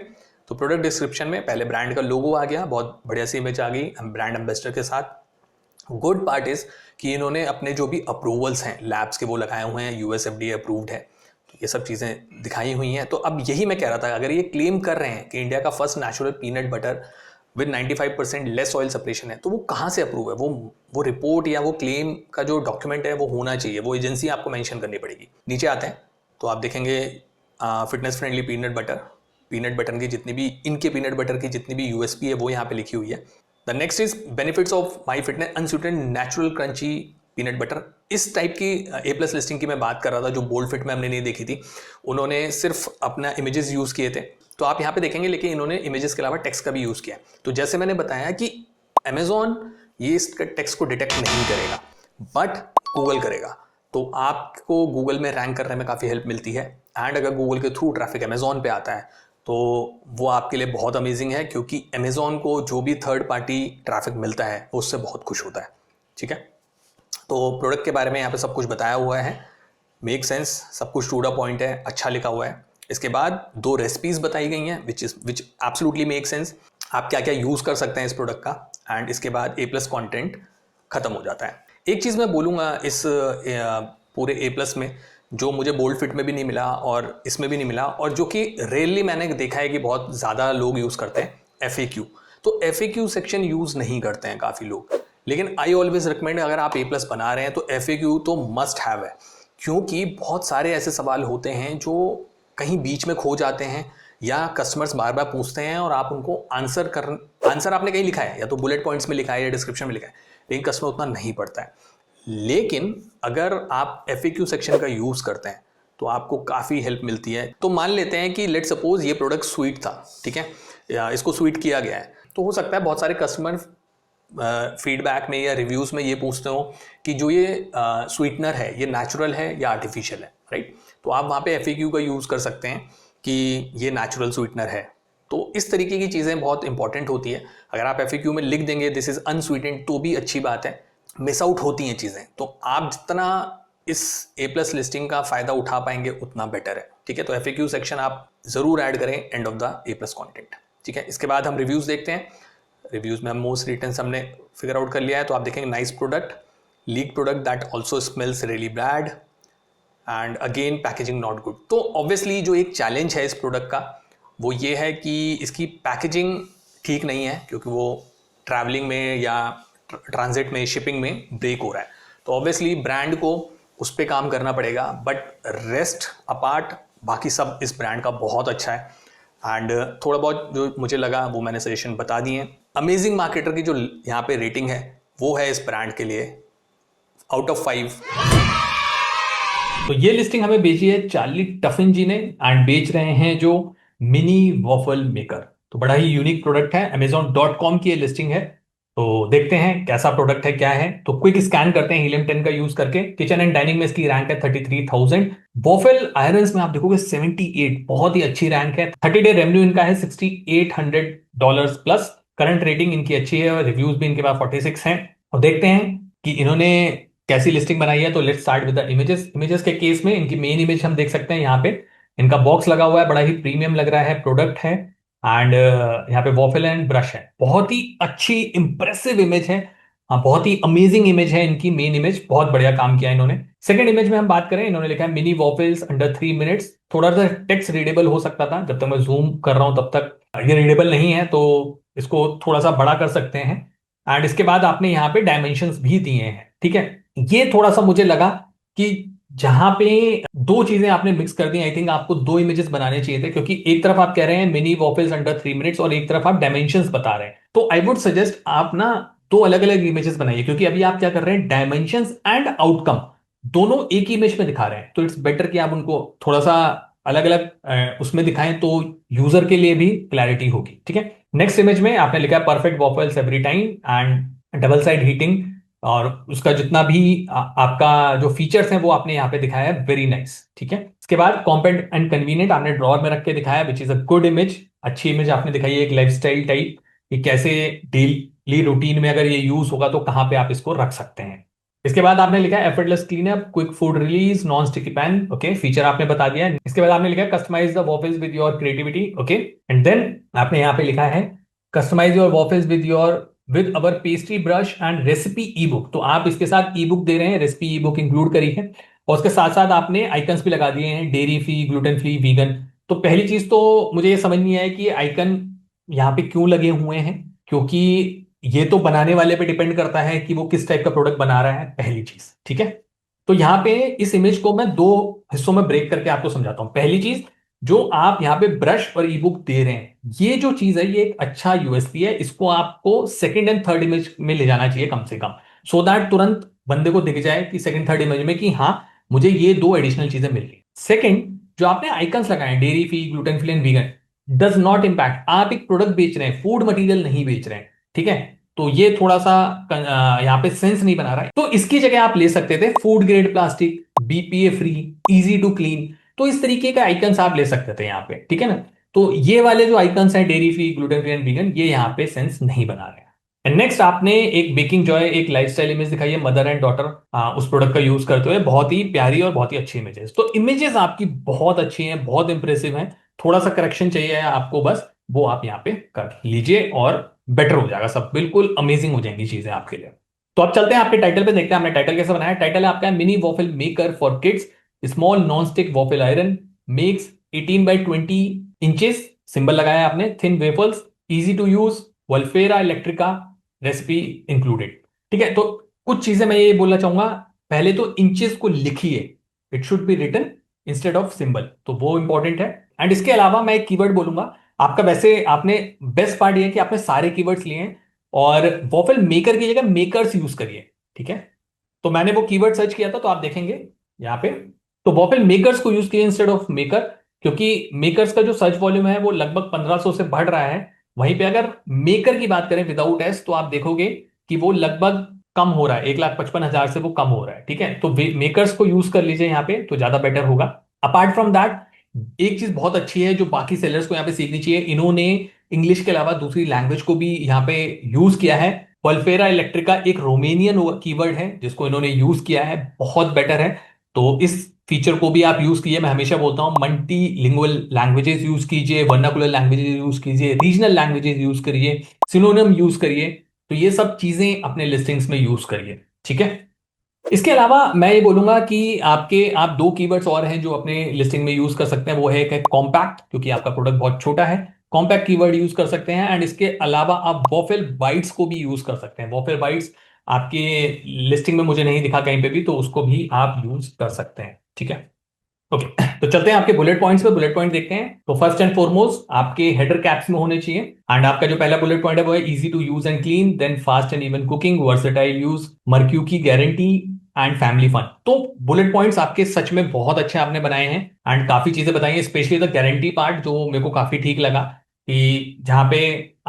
तो प्रोडक्ट डिस्क्रिप्शन में पहले ब्रांड का लोगो आ गया, बहुत बढ़िया सी इमेज आ गई ब्रांड एम्बेसडर के साथ. गुड पार्ट इज कि इन्होंने अपने जो भी अप्रूवल्स हैं लैब्स के वो लगाए हुए हैं, US FDA अप्रूव्ड है, तो ये सब चीज़ें दिखाई हुई हैं. तो अब यही मैं कह रहा था, अगर ये क्लेम कर रहे हैं कि इंडिया का first natural peanut butter with 95% less oil separation है, तो वो कहाँ से अप्रूव है? वो रिपोर्ट या वो क्लेम का जो डॉक्यूमेंट है वो होना चाहिए, वो एजेंसी आपको मेंशन करनी पड़ेगी. नीचे आते हैं तो आप देखेंगे फिटनेस फ्रेंडली पीनट बटर की जितनी भी इनके पीनट बटर की जितनी भी USP है वो यहाँ पे लिखी हुई है. The next is benefits of my fitness unsweetened natural crunchy peanut butter. इस टाइप की A+ लिस्टिंग की मैं बात कर रहा था, जो बोल्ड फिट में हमने नहीं देखी थी. उन्होंने सिर्फ अपना इमेजेस यूज़ किए थे, तो आप यहाँ पे देखेंगे, लेकिन इन्होंने इमेजेस के अलावा टेक्स्ट का भी यूज़ किया. तो जैसे मैंने बताया कि Amazon ये इस टेक्स्ट को डिटेक्ट नहीं करेगा, बट गूगल करेगा, तो आपको गूगल में रैंक करने में काफ़ी हेल्प मिलती है. एंड अगर गूगल के थ्रू ट्रैफिक Amazon पे आता है तो वो आपके लिए बहुत अमेजिंग है, क्योंकि Amazon को जो भी थर्ड पार्टी ट्रैफिक मिलता है वो उससे बहुत खुश होता है. ठीक है, तो प्रोडक्ट के बारे में यहाँ पे सब कुछ बताया हुआ है, मेक सेंस, सब कुछ टू द पॉइंट है, अच्छा लिखा हुआ है. इसके बाद 2 रेसिपीज बताई गई हैं विच एब्सोल्युटली मेक सेंस, आप क्या क्या यूज़ कर सकते हैं इस प्रोडक्ट का, एंड इसके बाद A+ कंटेंट खत्म हो जाता है। एक चीज़ मैं बोलूँगा इस पूरे A+ में जो मुझे बोल्ड फिट में भी नहीं मिला और इसमें भी नहीं मिला, और जो कि रेयरली मैंने देखा है कि बहुत ज़्यादा लोग यूज़ करते हैं, FAQ। तो FAQ सेक्शन यूज़ नहीं करते हैं काफ़ी लोग, लेकिन आई ऑलवेज रिकमेंड अगर आप A+ बना रहे हैं तो FAQ तो मस्ट हैव है, क्योंकि बहुत सारे ऐसे सवाल होते हैं जो कहीं बीच में खो जाते हैं या कस्टमर्स बार बार पूछते हैं और आप उनको आंसर आपने कहीं लिखा है, या तो बुलेट पॉइंट्स में लिखा है या डिस्क्रिप्शन में लिखा है, लेकिन कस्टमर उतना नहीं पढ़ता है। लेकिन अगर आप FAQ सेक्शन का यूज़ करते हैं तो आपको काफ़ी हेल्प मिलती है। तो मान लेते हैं कि लेट सपोज ये प्रोडक्ट स्वीट था, ठीक है, या इसको स्वीट किया गया है, तो हो सकता है बहुत सारे कस्टमर फीडबैक में या रिव्यूज़ में ये पूछते हो कि जो ये स्वीटनर है ये नेचुरल है या आर्टिफिशियल है, राइट। तो आप वहाँ पे FAQ का यूज़ कर सकते हैं कि ये नेचुरल स्वीटनर है। तो इस तरीके की चीज़ें बहुत इंपॉर्टेंट होती है। अगर आप FAQ में लिख देंगे दिस इज़ अनस्वीटेंड तो भी अच्छी बात है, मिस आउट होती हैं चीज़ें, तो आप जितना इस A+ लिस्टिंग का फ़ायदा उठा पाएंगे उतना बेटर है, ठीक है। तो FAQ सेक्शन आप ज़रूर ऐड करें and of the A+ content, ठीक है। इसके बाद हम रिव्यूज़ देखते हैं। रिव्यूज़ में हम मोस्ट रिटर्न्स हमने फिगर आउट कर लिया है, तो आप देखेंगे nice product, leak product that also smells really bad, and again packaging not good. तो ऑब्वियसली जो एक चैलेंज है इस प्रोडक्ट का वो ये है कि इसकी पैकेजिंग ठीक नहीं है, क्योंकि वो ट्रैवलिंग में या ट्रांजिट में, शिपिंग में ब्रेक हो रहा है। तो ऑब्वियसली ब्रांड को उस पर काम करना पड़ेगा, बट रेस्ट अपार्ट बाकी सब इस ब्रांड का बहुत अच्छा है। एंड थोड़ा बहुत जो मुझे लगा वो मैंने सजेशन बता दिए हैं। अमेजिंग मार्केटर की जो यहाँ पे रेटिंग है वो है इस ब्रांड के लिए आउट ऑफ 5। तो ये लिस्टिंग हमें भेजी है चार्ली टफिन जी ने, एंड बेच रहे हैं जो मिनी वॉफल मेकर। तो बड़ा ही यूनिक प्रोडक्ट है, amazon.com की ये लिस्टिंग है। तो देखते हैं कैसा प्रोडक्ट है, क्या है। तो क्विक स्कैन करते हैं हीलियम 10 का यूज करके। किचन एंड डाइनिंग में इसकी रैंक है 33,000। वॉफल आयरन्स में आप देखोगे 78, बहुत ही अच्छी रैंक है। 30 डे रेवेन्यू इनका है $6,800 प्लस। करंट रेटिंग इनकी अच्छी है और रिव्यूज भी इनके पास 46 हैं। और देखते हैं कि इन्होंने कैसी लिस्टिंग बनाई है। तो let's start with the images. Images के केस में इनकी मेन इमेज हम देख सकते हैं, यहाँ पे इनका बॉक्स लगा हुआ है, बड़ा ही प्रीमियम लग रहा है, प्रोडक्ट है। एंड यहाँ पे वॉफल एंड ब्रश है, बहुत ही अच्छी इंप्रेसिव इमेज है। हाँ, बहुत ही अमेजिंग इमेज है इनकी मेन इमेज, बहुत बढ़िया काम किया इन्होंने। सेकंड इमेज में हम बात करें, इन्होंने लिखा है मिनी वॉफल्स अंडर 3 मिनट्स। थोड़ा सा टेक्स्ट रीडेबल हो सकता था, जब तक मैं जूम कर रहा हूं तब तक ये रीडेबल नहीं है, तो इसको थोड़ा सा बड़ा कर सकते हैं। एंड इसके बाद आपने यहाँ पे डायमेंशंस भी दिए हैं, ठीक है। ये थोड़ा सा मुझे लगा कि जहां पे दो चीजें आपने मिक्स कर दी, आई थिंक आपको दो इमेजेस बनाने चाहिए थे, क्योंकि एक तरफ आप कह रहे हैं मिनी वॉफल्स अंडर 3 मिनट्स और एक तरफ आप डायमेंशंस बता रहे हैं। तो आई वुड सजेस्ट आप ना दो अलग अलग इमेजेस बनाइए, क्योंकि अभी आप क्या कर रहे हैं, डायमेंशंस एंड आउटकम दोनों एक ही इमेज में दिखा रहे हैं। तो इट्स बेटर कि आप उनको थोड़ा सा अलग अलग उसमें दिखाएं, तो यूजर के लिए भी क्लैरिटी होगी, ठीक है। नेक्स्ट इमेज में आपने लिखा है perfect waffles every time and double side heating, और उसका जितना भी आपका जो फीचर्स हैं वो आपने यहाँ पे दिखाया है, वेरी नाइस, ठीक है। इसके बाद कॉम्पैक्ट एंड कन्वीनियंट आपने ड्रॉअर में रख के दिखाया, which is a good image, अच्छी इमेज आपने दिखाई है, एक लाइफस्टाइल टाइप कि कैसे डेली रूटीन में अगर ये यूज होगा तो कहाँ पे आप इसको रख सकते हैं। इसके बाद आपने लिखा है effortless cleanup, quick food release, non sticky pan, okay, feature आपने बता दिया है। इसके बाद आपने लिखा है customize the waffles with your creativity, okay. And then आपने यहाँ पे लिखा है customize your waffles with our pastry brush and recipe e book. तो आप इसके साथ ई बुक दे रहे हैं, रेसिपी ई बुक इंक्लूड करी है, और उसके साथ साथ आपने आइकन्स भी लगा दिए हैं, dairy free, gluten free, vegan. तो पहली चीज तो मुझे ये समझ नहीं आया कि आइकन यहाँ पे क्यों लगे हुए हैं, क्योंकि ये तो बनाने वाले पे डिपेंड करता है कि वो किस टाइप का प्रोडक्ट बना रहा है, पहली चीज, ठीक है। तो यहाँ पे इस इमेज को मैं दो हिस्सों में ब्रेक करके आपको समझाता हूं। पहली चीज, जो आप यहाँ पे ब्रश और ई बुक दे रहे हैं, ये जो चीज है ये एक अच्छा यूएसपी है, इसको आपको सेकंड एंड थर्ड इमेज में ले जाना चाहिए कम से कम, सो दैट तुरंत बंदे को दिख जाए कि सेकंड थर्ड इमेज में कि हाँ मुझे ये दो एडिशनल चीजें मिल रही। सेकंड, जो आपने आइकन्स लगाए dairy free, gluten free and vegan, does not impact, आप एक प्रोडक्ट बेच रहे हैं, फूड मटेरियल नहीं बेच रहे हैं, ठीक है। तो ये थोड़ा सा यहाँ पे सेंस नहीं बना रहा है। तो इसकी जगह आप ले सकते थे food grade plastic, BPA free, easy to clean, तो इस तरीके का आइकन्स आप ले सकते थे यहाँ पे, ठीक है ना। तो ये वाले जो आइकन्स हैं dairy free, gluten free and vegan, ये यहाँ पे सेंस नहीं बना रहे हैं। एंड नेक्स्ट आपने एक बेकिंग जॉय एक लाइफस्टाइल इमेज दिखाई है, मदर एंड डॉटर उस प्रोडक्ट का यूज करते हुए, बहुत ही प्यारी और बहुत ही अच्छी इमेजेस। तो इमेजेस आपकी बहुत अच्छी हैं, बहुत इंप्रेसिव हैं। थोड़ा सा करेक्शन चाहिए है आपको बस, वो आप यहाँ पे कर लीजिए और बेटर हो जाएगा सब, बिल्कुल अमेजिंग हो जाएंगी चीजें आपके लिए। तो अब चलते हैं आपके टाइटल पे, देखते हैं हमने टाइटल कैसे बनाया। टाइटल है आपका mini waffle maker for kids, small non stick waffle iron makes 18 by 20 inches, symbol लगाया है आपने, thin waffles, easy to use, वल्फेरा इलेक्ट्रिका, रेसिपी इंक्लूडेड। ठीक है, तो कुछ चीजें मैं ये बोलना चाहूंगा। पहले तो इंचेस को लिखिए, it should be written instead of symbol, तो वो इंपॉर्टेंट है। एंड इसके अलावा मैं एक कीवर्ड बोलूंगा आपका, वैसे आपने बेस्ट पार्ट ये है कि आपने सारे कीवर्ड्स लिए हैं और वॉफल मेकर की जगह मेकर्स यूज करिए। ठीक है, तो मैंने वो कीवर्ड सर्च किया था, तो आप देखेंगे यहाँ पे, तो वॉफल मेकर्स को यूज किया इंस्टेड ऑफ मेकर, क्योंकि मेकर्स का जो सर्च वॉल्यूम है वो लगभग 1500 से बढ़ रहा है। वहीं पे अगर मेकर की बात करें विदाउट एस, तो आप देखोगे कि वो लगभग कम हो रहा है, 1,55,000 से वो कम हो रहा है। ठीक है, तो मेकर्स को यूज कर लीजिए यहाँ पे, तो ज्यादा बेटर होगा। अपार्ट फ्रॉम दैट एक चीज बहुत अच्छी है जो बाकी सेलर्स को यहाँ पे सीखनी चाहिए, इन्होंने इंग्लिश के अलावा दूसरी लैंग्वेज को भी यहाँ पे यूज किया है। वल्फेरा इलेक्ट्रिका एक रोमेनियन कीवर्ड है जिसको इन्होंने यूज किया है, बहुत बेटर है। तो इस फीचर को भी आप यूज कीजिए। मैं हमेशा बोलता हूं मल्टी लिंगुअल लैंग्वेजेस यूज कीजिए, वर्नाकुलर लैंग्वेजेस यूज कीजिए, रीजनल लैंग्वेजेस यूज करिए, सिनोनिम यूज करिए। तो ये सब चीजें अपने लिस्टिंग्स में यूज करिए। ठीक है, इसके अलावा मैं ये बोलूंगा कि आप दो कीवर्ड्स और हैं जो अपने लिस्टिंग में यूज कर सकते हैं। वो है एक कॉम्पैक्ट, क्योंकि आपका प्रोडक्ट बहुत छोटा है, कॉम्पैक्ट कीवर्ड यूज कर सकते हैं। एंड इसके अलावा आप वॉफेल बाइट्स को भी यूज कर सकते हैं। वॉफेल बाइट्स आपके लिस्टिंग में मुझे नहीं दिखा कहीं पे भी, तो उसको भी आप यूज कर सकते हैं। ठीक है, ओके। तो चलते हैं आपके बुलेट पॉइंट्स पे, बुलेट पॉइंट देखते हैं। तो फर्स्ट एंड फॉरमोस्ट आपके हेडर कैप्स में होने चाहिए। एंड आपका जो पहला बुलेट पॉइंट है वो है easy to use and clean, then fast and even cooking, versatile use, मर्क्यू की गारंटी एंड फैमिली फन। तो बुलेट पॉइंट्स आपके सच में बहुत अच्छे आपने बनाए हैं एंड काफी चीजें बताई हैं, स्पेशली द गारंटी पार्ट जो मेरे को काफी ठीक लगा, कि जहां पे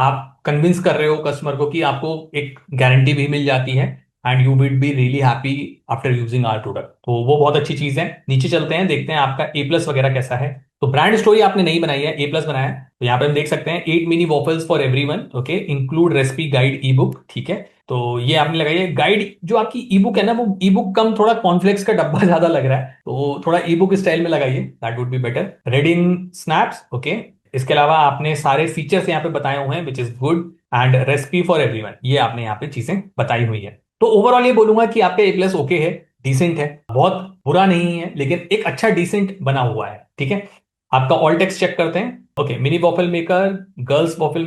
आप कन्विंस कर रहे हो कस्टमर को कि आपको एक गारंटी भी मिल जाती है and you will be really happy after using our product. तो वो बहुत अच्छी चीज है। नीचे चलते हैं, देखते हैं आपका ए प्लस वगैरह कैसा है। तो ब्रांड स्टोरी आपने नहीं बनाई है, ए प्लस बनाया है। तो यहाँ पे हम देख सकते हैं 8 mini waffles for everyone, okay, include recipe guide E book. ठीक है, तो ये आपने लगाई है गाइड। जो आपकी ई बुक है ना, वो ई बुक कम, थोड़ा कॉर्नफ्लेक्स का डब्बा ज्यादा लग रहा है, तो थोड़ा ई बुक स्टाइल में लगाइए, that would be better. Reading snaps, okay. इसके अलावा आपने सारे फीचर्स यहाँ पे बताए हुए हैं, which is good. And recipe for everyone, ये आपने यहाँ पे चीजें बताई हुई है। तो ओवरऑल ये बोलूंगा कि आपका ए प्लस ओके है, डिसेंट है, बहुत बुरा नहीं है, लेकिन एक अच्छा डिसेंट बना हुआ है। ठीक है, आपका ऑल टेक्स्ट चेक करते हैं। Okay, mini waffle maker, girls waffle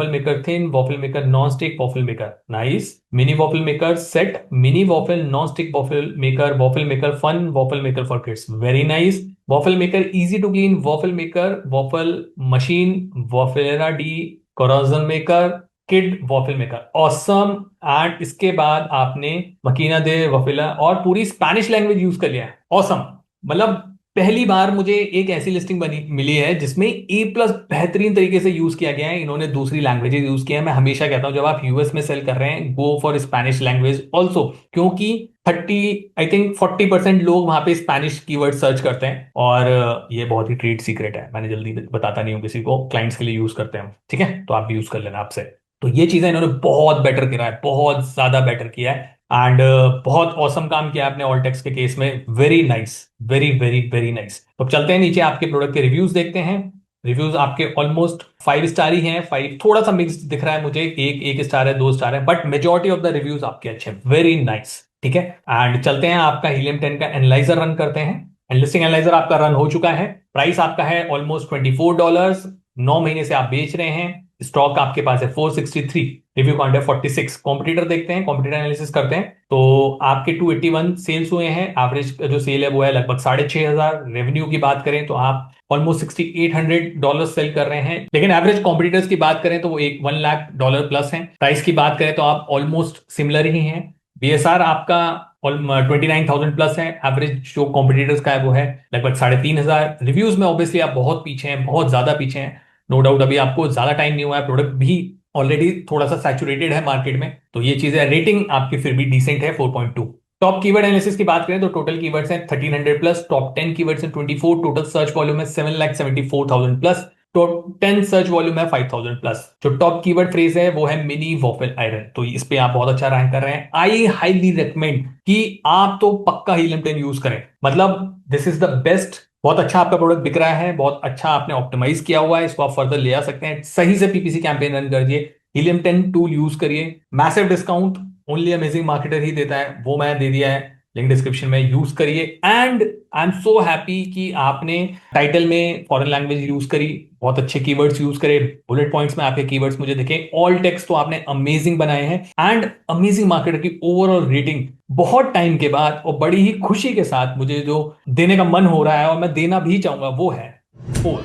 maker thin, waffle maker non stick, waffle maker nice, mini waffle maker set, mini waffle non stick waffle maker fun, waffle maker for kids, very nice, waffle maker easy to clean, waffle maker waffle machine, वॉफेरा डी कोरोजन maker, kid waffle maker, awesome. And इसके बाद आपने मकीना दे वफिला और पूरी Spanish language use कर लिया है, ऑसम। मतलब पहली बार मुझे एक ऐसी लिस्टिंग बनी मिली है जिसमें ए प्लस बेहतरीन तरीके से यूज किया गया है, इन्होंने दूसरी लैंग्वेजेस यूज किया है। मैं हमेशा कहता हूं जब आप यूएस में सेल कर रहे हैं, go for Spanish language also, क्योंकि 40 लोग वहां पे स्पैनिश कीवर्ड सर्च करते हैं। और ये बहुत ही ट्रेड सीक्रेट है, मैंने जल्दी बताता नहीं हूँ किसी को, क्लाइंट्स के लिए यूज करते हैं। ठीक है, तो आप भी यूज कर लेना आपसे। तो ये चीजें इन्होंने बहुत बेटर किया है, बहुत ज्यादा बेटर किया है। एंड बहुत औसम काम किया आपने ऑलटेक्स के केस में, very nice, very very very nice. तो अब चलते हैं नीचे आपके प्रोडक्ट के रिव्यूज देखते हैं। रिव्यूज आपके ऑलमोस्ट 5 स्टार ही हैं, 5 थोड़ा सा मिक्स दिख रहा है मुझे, एक स्टार है, 2 स्टार है, but majority of the reviews आपके अच्छे हैं, वेरी नाइस। ठीक है, एंड चलते हैं आपका हीलियम 10 का एनालाइजर रन करते हैं। एंड लिस्टिंग एनालाइजर आपका रन हो चुका है, प्राइस आपका है ऑलमोस्ट $24, 9 महीने से आप बेच रहे हैं, स्टॉक आपके पास है 463, रिव्यू काउंट है 46। कॉम्पिटिटर देखते हैं, कॉम्पिटिटर एनालिसिस करते हैं। तो आपके 281 सेल्स हुए हैं, एवरेज जो सेल है वो है लगभग 6,500। रेवेन्यू की बात करें तो आप ऑलमोस्ट $6,800 सेल कर रहे हैं, लेकिन एवरेज कॉम्पिटिटर्स की बात करें तो वो एक $1,00,000 प्लस है। प्राइस की बात करें तो आप ऑलमोस्ट सिमिलर ही हैं। बीएसआर आपका 29,000 प्लस है, एवरेज जो कॉम्पिटिटर्स का है वो है लगभग 3,500। रिव्यूज में ऑब्वियसली आप बहुत पीछे हैं, बहुत ज्यादा पीछे हैं, नो डाउट। अभी आपको ज्यादा टाइम नहीं हुआ है, प्रोडक्ट भी ऑलरेडी थोड़ा सा सैचुरेटेड है मार्केट में, तो ये चीज है। रेटिंग आपकी फिर भी डिसेंट है, 4.2। टॉप कीवर्ड एनालिसिस की बात करें तो टोटल कीवर्ड्स हैं 1,300 प्लस, टॉप 10 कीवर्ड्स हैं 24, टोटल सर्च वॉल्यूम है 7,74,000 प्लस, 10 सर्च वॉल्यूम है 5000 प्लस। जो टॉप कीवर्ड फ्रेज है वो है मिनी वॉफल आयरन, तो इस पे आप बहुत अच्छा रैंक कर रहे हैं। आई हाईली रिकमेंड कि आप तो पक्का हीलियम 10 यूज करें, मतलब दिस इज द बेस्ट। बहुत अच्छा आपका प्रोडक्ट बिक रहा है, बहुत अच्छा आपने ऑप्टिमाइज किया हुआ है, इसको आप फर्दर ले आ सकते हैं। सही से पीपीसी कैंपेन रन करिए, हीलियम 10 टूल यूज करिए। Massive discount only amazing marketer ही देता है, वो मैं दे दिया है, लिंक डिस्क्रिप्शन में, यूज करिए। And I am so happy कि आपने टाइटल में फॉरेन लैंग्वेज यूज करी, बहुत अच्छे कीवर्ड्स यूज करे, बुलेट पॉइंट्स में आपके कीवर्ड्स मुझे दिखे, ऑल टेक्स्ट तो आपने अमेजिंग बनाए हैं। एंड अमेजिंग मार्केटर की ओवरऑल रेटिंग बहुत टाइम के बाद और बड़ी ही खुशी के साथ मुझे जो देने का मन हो रहा है और मैं देना भी चाहूंगा वो है 4।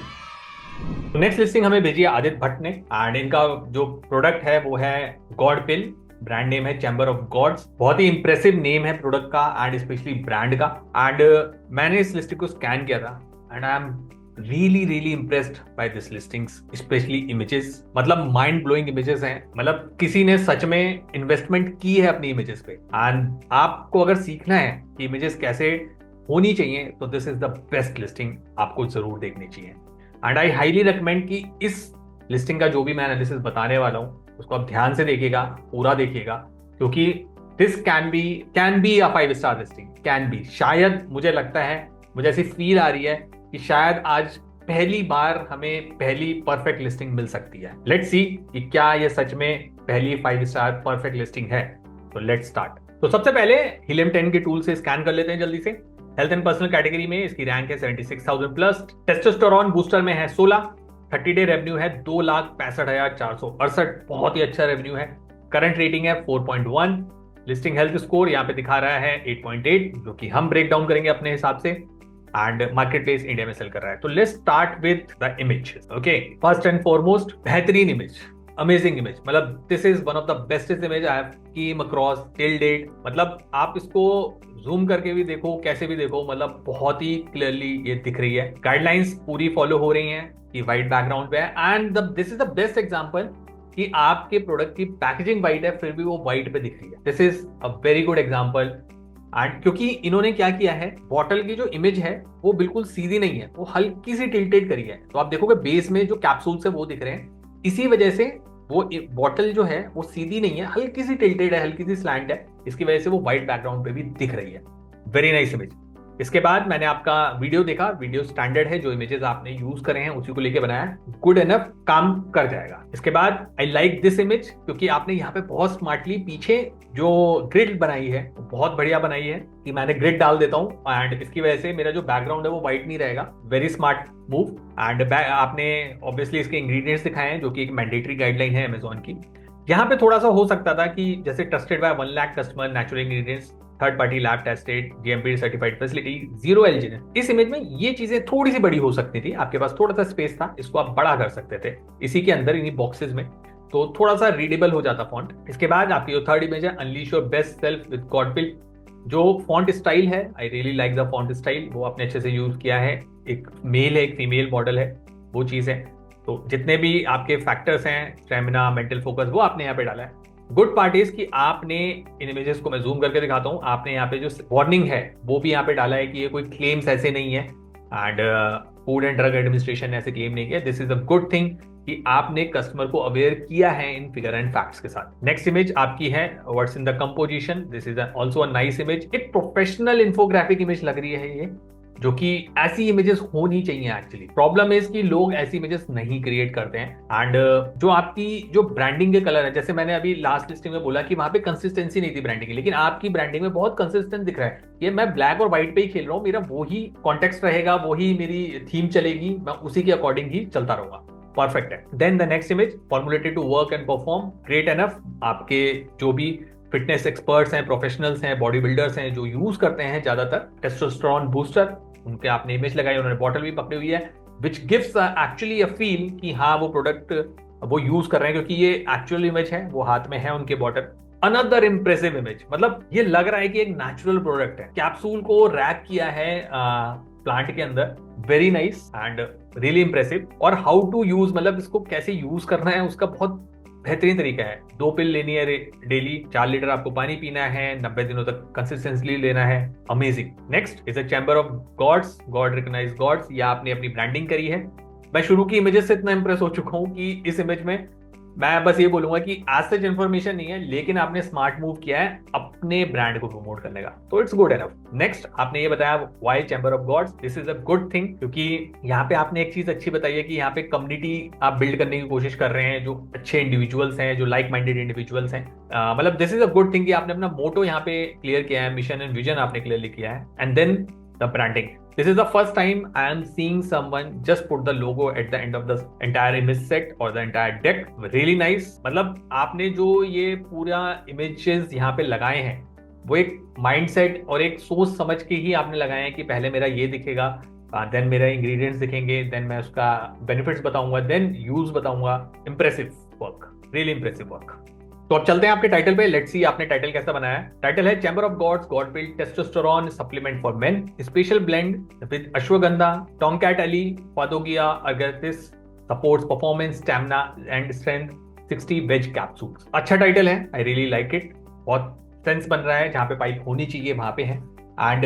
तो नेक्स्ट लिस्टिंग हमें भेजी है आदित्य भट्ट ने, एंड इनका जो प्रोडक्ट है वो है गॉड पिल, ब्रांड नेम है चैम्बर ऑफ गॉड्स। बहुत ही इंप्रेसिव नेम है प्रोडक्ट का एंड स्पेशली ब्रांड का। एंड मैंने इस लिस्टिंग को स्कैन किया था and I am really impressed by this listings, specially images, मतलब माइंड ब्लोइंग इमेजेस हैं। मतलब किसी ने सच में इन्वेस्टमेंट की है अपनी इमेजेस पे। एंड आपको अगर सीखना है कि इमेजेस कैसे होनी चाहिए तो this is the best listing, आपको जरूर देखनी चाहिए। एंड आई हाईली रिकमेंड कि इस लिस्टिंग का जो भी मैं एनालिसिस बताने वाला हूं उसको आप ध्यान से देखिएगा, पूरा देखिएगा, क्योंकि this can be a 5 star listing, can be. शायद मुझे लगता है, मुझे ऐसी फील आ रही है कि शायद आज पहली बार हमें पहली परफेक्ट लिस्टिंग मिल सकती है। लेट्स सी कि क्या ये सच में पहली 5 स्टार परफेक्ट लिस्टिंग है। तो लेट्स स्टार्ट। तो सबसे पहले हीलियम 10 के टूल से स्कैन कर लेते हैं जल्दी से। हेल्थ एंड पर्सनल कैटेगरी में इसकी रैंक है 76,000 प्लस। टेस्टोस्टेरोन बूस्टर में है 16। 30 डे रेवेन्यू है 2,65,468, बहुत ही अच्छा रेवेन्यू है। करंट रेटिंग है 4.1। लिस्टिंग हेल्थ स्कोर यहाँ पे दिखा रहा है 8.8, जो कि हम ब्रेक डाउन करेंगे अपने हिसाब से। एंड मार्केट प्लेस इंडिया में सेल कर रहा है। तो let's start with the image. Okay, first and foremost बेहतरीन इमेज, अमेजिंग इमेज, मतलब this is one of the bestest image I have come across till date. मतलब आप इसको जूम करके भी देखो, कैसे भी देखो, मतलब बहुत ही क्लियरली ये दिख रही है। गाइडलाइंस पूरी फॉलो हो रही हैं कि व्हाइट बैकग्राउंड पे है। And this is the best example कि आपके प्रोडक्ट की पैकेजिंग व्हाइट है फिर भी वो व्हाइट पे दिख रही है। This is a very good example. And क्योंकि इन्होंने क्या किया है, बॉटल की जो इमेज है वो बिल्कुल सीधी नहीं है, वो हल्की सी टिल्टेड करी है। तो आप देखोगे बेस में जो कैप्सूल्स है वो दिख रहे हैं, इसी वजह से वो बॉटल जो है वो सीधी नहीं है, हल्की सी टिल्टेड है, हल्की सी स्लैंट है, इसकी वजह से वो व्हाइट बैकग्राउंड पे भी दिख रही है। Very nice image. इसके बाद मैंने आपका वीडियो देखा, वीडियो स्टैंडर्ड है, जो इमेजेस आपने यूज करे हैं उसी को लेके बनाया है, गुड इनफ, काम कर जाएगा। इसके बाद आई लाइक दिस इमेज क्योंकि आपने यहाँ पे बहुत स्मार्टली पीछे जो ग्रिड बनाई है बहुत बढ़िया बनाई है कि मैंने ग्रिड डाल देता हूँ एंड इसकी वजह से मेरा जो बैकग्राउंड है वो व्हाइट नहीं रहेगा। Very smart move. एंड आपने ऑब्वियसली इसके इंग्रेडिएंट्स दिखाए हैं जो कि एक मैंडेटरी गाइडलाइन है अमेजोन की। यहाँ पे थोड़ा सा हो सकता था कि जैसे trusted bye 1 lakh customer, natural ingredients, third party lab tested, GMP certified facility, 0 LG. इस इमेज में ये चीजें थोड़ी सी बड़ी हो सकती थी, आपके पास थोड़ा सा स्पेस था, इसको आप बड़ा कर सकते थे इसी के अंदर, इन्हीं बॉक्सेस में, तो थोड़ा सा रीडेबल हो जाता फॉन्ट। इसके बाद आपकी जो थर्ड इमेज है, unleash your best self with Godpill, जो फॉन्ट स्टाइल है, I really like the font style, वो आपने अच्छे से यूज किया है। एक मेल है, एक फीमेल मॉडल है, वो चीज है। तो जितने भी आपके फैक्टर्स हैं, स्टेमिना, मेंटल फोकस, वो आपने यहाँ पे डाला है। गुड पार्ट इज कि आपने इन इमेजेस को मैं जूम करके दिखाता हूं, आपने यहाँ पे जो वार्निंग है वो भी यहाँ पे डाला है कि ये कोई क्लेम्स ऐसे नहीं है and food and drug administration ऐसे क्लेम नहीं किया। This is a good thing कि आपने कस्टमर को अवेयर किया है इन फिगर एंड फैक्ट्स के साथ। नेक्स्ट इमेज आपकी है what's in the composition. This is also a nice image, एक प्रोफेशनल इन्फोग्राफिक इमेज लग रही है ये, जो कि ऐसी इमेजेस होनी चाहिए एक्चुअली। प्रॉब्लम इज कि लोग ऐसी इमेजेस नहीं क्रिएट करते हैं। एंड जो आपकी जो ब्रांडिंग के कलर है, जैसे मैंने अभी लास्ट लिस्टिंग में बोला कि वहां पे कंसिस्टेंसी नहीं थी ब्रांडिंग की, लेकिन आपकी ब्रांडिंग में बहुत कंसिस्टेंट दिख रहा है। ये मैं ब्लैक और व्हाइट पे ही खेल रहा हूँ, मेरा वही कॉन्टेक्स्ट रहेगा, वही मेरी थीम चलेगी, मैं उसी के अकॉर्डिंग ही चलता रहूंगा। परफेक्ट है। Then the next image, formulated to work and perform, great enough. आपके जो भी फिटनेस एक्सपर्ट्स हैं, प्रोफेशनल्स हैं, बॉडी बिल्डर्स हैं, जो यूज करते हैं ज्यादातर टेस्टोस्टेरोन बूस्टर, उनके आपने इमेज लगाई, उन्होंने बॉटल भी पकड़ी हुई है, which gives actually a feel कि हाँ वो प्रोडक्ट वो यूज कर रहे हैं, क्योंकि ये एक्चुअल इमेज है, वो हाथ में है उनके बॉटल। अनदर इंप्रेसिव इमेज, मतलब ये लग रहा है कि एक नेचुरल प्रोडक्ट है, कैप्सूल को रैप किया है प्लांट के अंदर। Very nice and really impressive. और हाउ टू यूज, मतलब इसको कैसे यूज करना है उसका बहुत बेहतरीन तरीका है। 2 पिल लेनी है डेली, 4 लीटर आपको पानी पीना है, 90 दिनों तक कंसिस्टेंटली लेना है। Amazing. Next is a chamber of God's, god recognize gods, या आपने अपनी ब्रांडिंग करी है। मैं शुरू की इमेजेस से इतना इंप्रेस हो चुका हूं कि इस इमेज में मैं बस ये बोलूंगा कि आज सच इन्फॉर्मेशन नहीं है, लेकिन आपने स्मार्ट मूव किया है अपने ब्रांड को प्रमोट करने का, तो इट्स गुड एनफ। नेक्स्ट आपने ये बताया why chamber of gods, this is a good thing, क्योंकि यहाँ पे आपने एक चीज अच्छी बताई है कि यहाँ पे कम्युनिटी आप बिल्ड करने की कोशिश कर रहे हैं, जो अच्छे इंडिविजुअल्स हैं, जो लाइक माइंडेड इंडिविजुअल्स हैं। मतलब this is a good thing कि आपने अपना मोटो यहाँ पे क्लियर किया है, मिशन एंड विजन आपने क्लियरली किया है, and then the branding. This is the first time I am seeing someone just put the logo at the end of the entire image set or the entire deck. Really nice. मतलब आपने जो ये पूरा images यहाँ पे लगाए हैं वो एक mindset और एक सोच समझ के ही आपने लगाए हैं कि पहले मेरा ये दिखेगा, देन मेरा इंग्रेडिएंट्स दिखेंगे, देन मैं उसका बेनिफिट्स बताऊंगा, देन यूज बताऊंगा। Impressive work, really impressive work. तो अब चलते हैं आपके टाइटल पे, लेट्स सी आपने टाइटल कैसा बनाया है। टाइटल है chamber of God's god build testosterone supplement for men, special blend with ashwagandha, tongkat ali, पादोगिया अगेथिस, supports performance, stamina and strength, 60 veg capsules. अच्छा टाइटल है, आई रियली लाइक इट। बहुत सेंस बन रहा है, जहां पे पाइप होनी चाहिए वहां पे है। एंड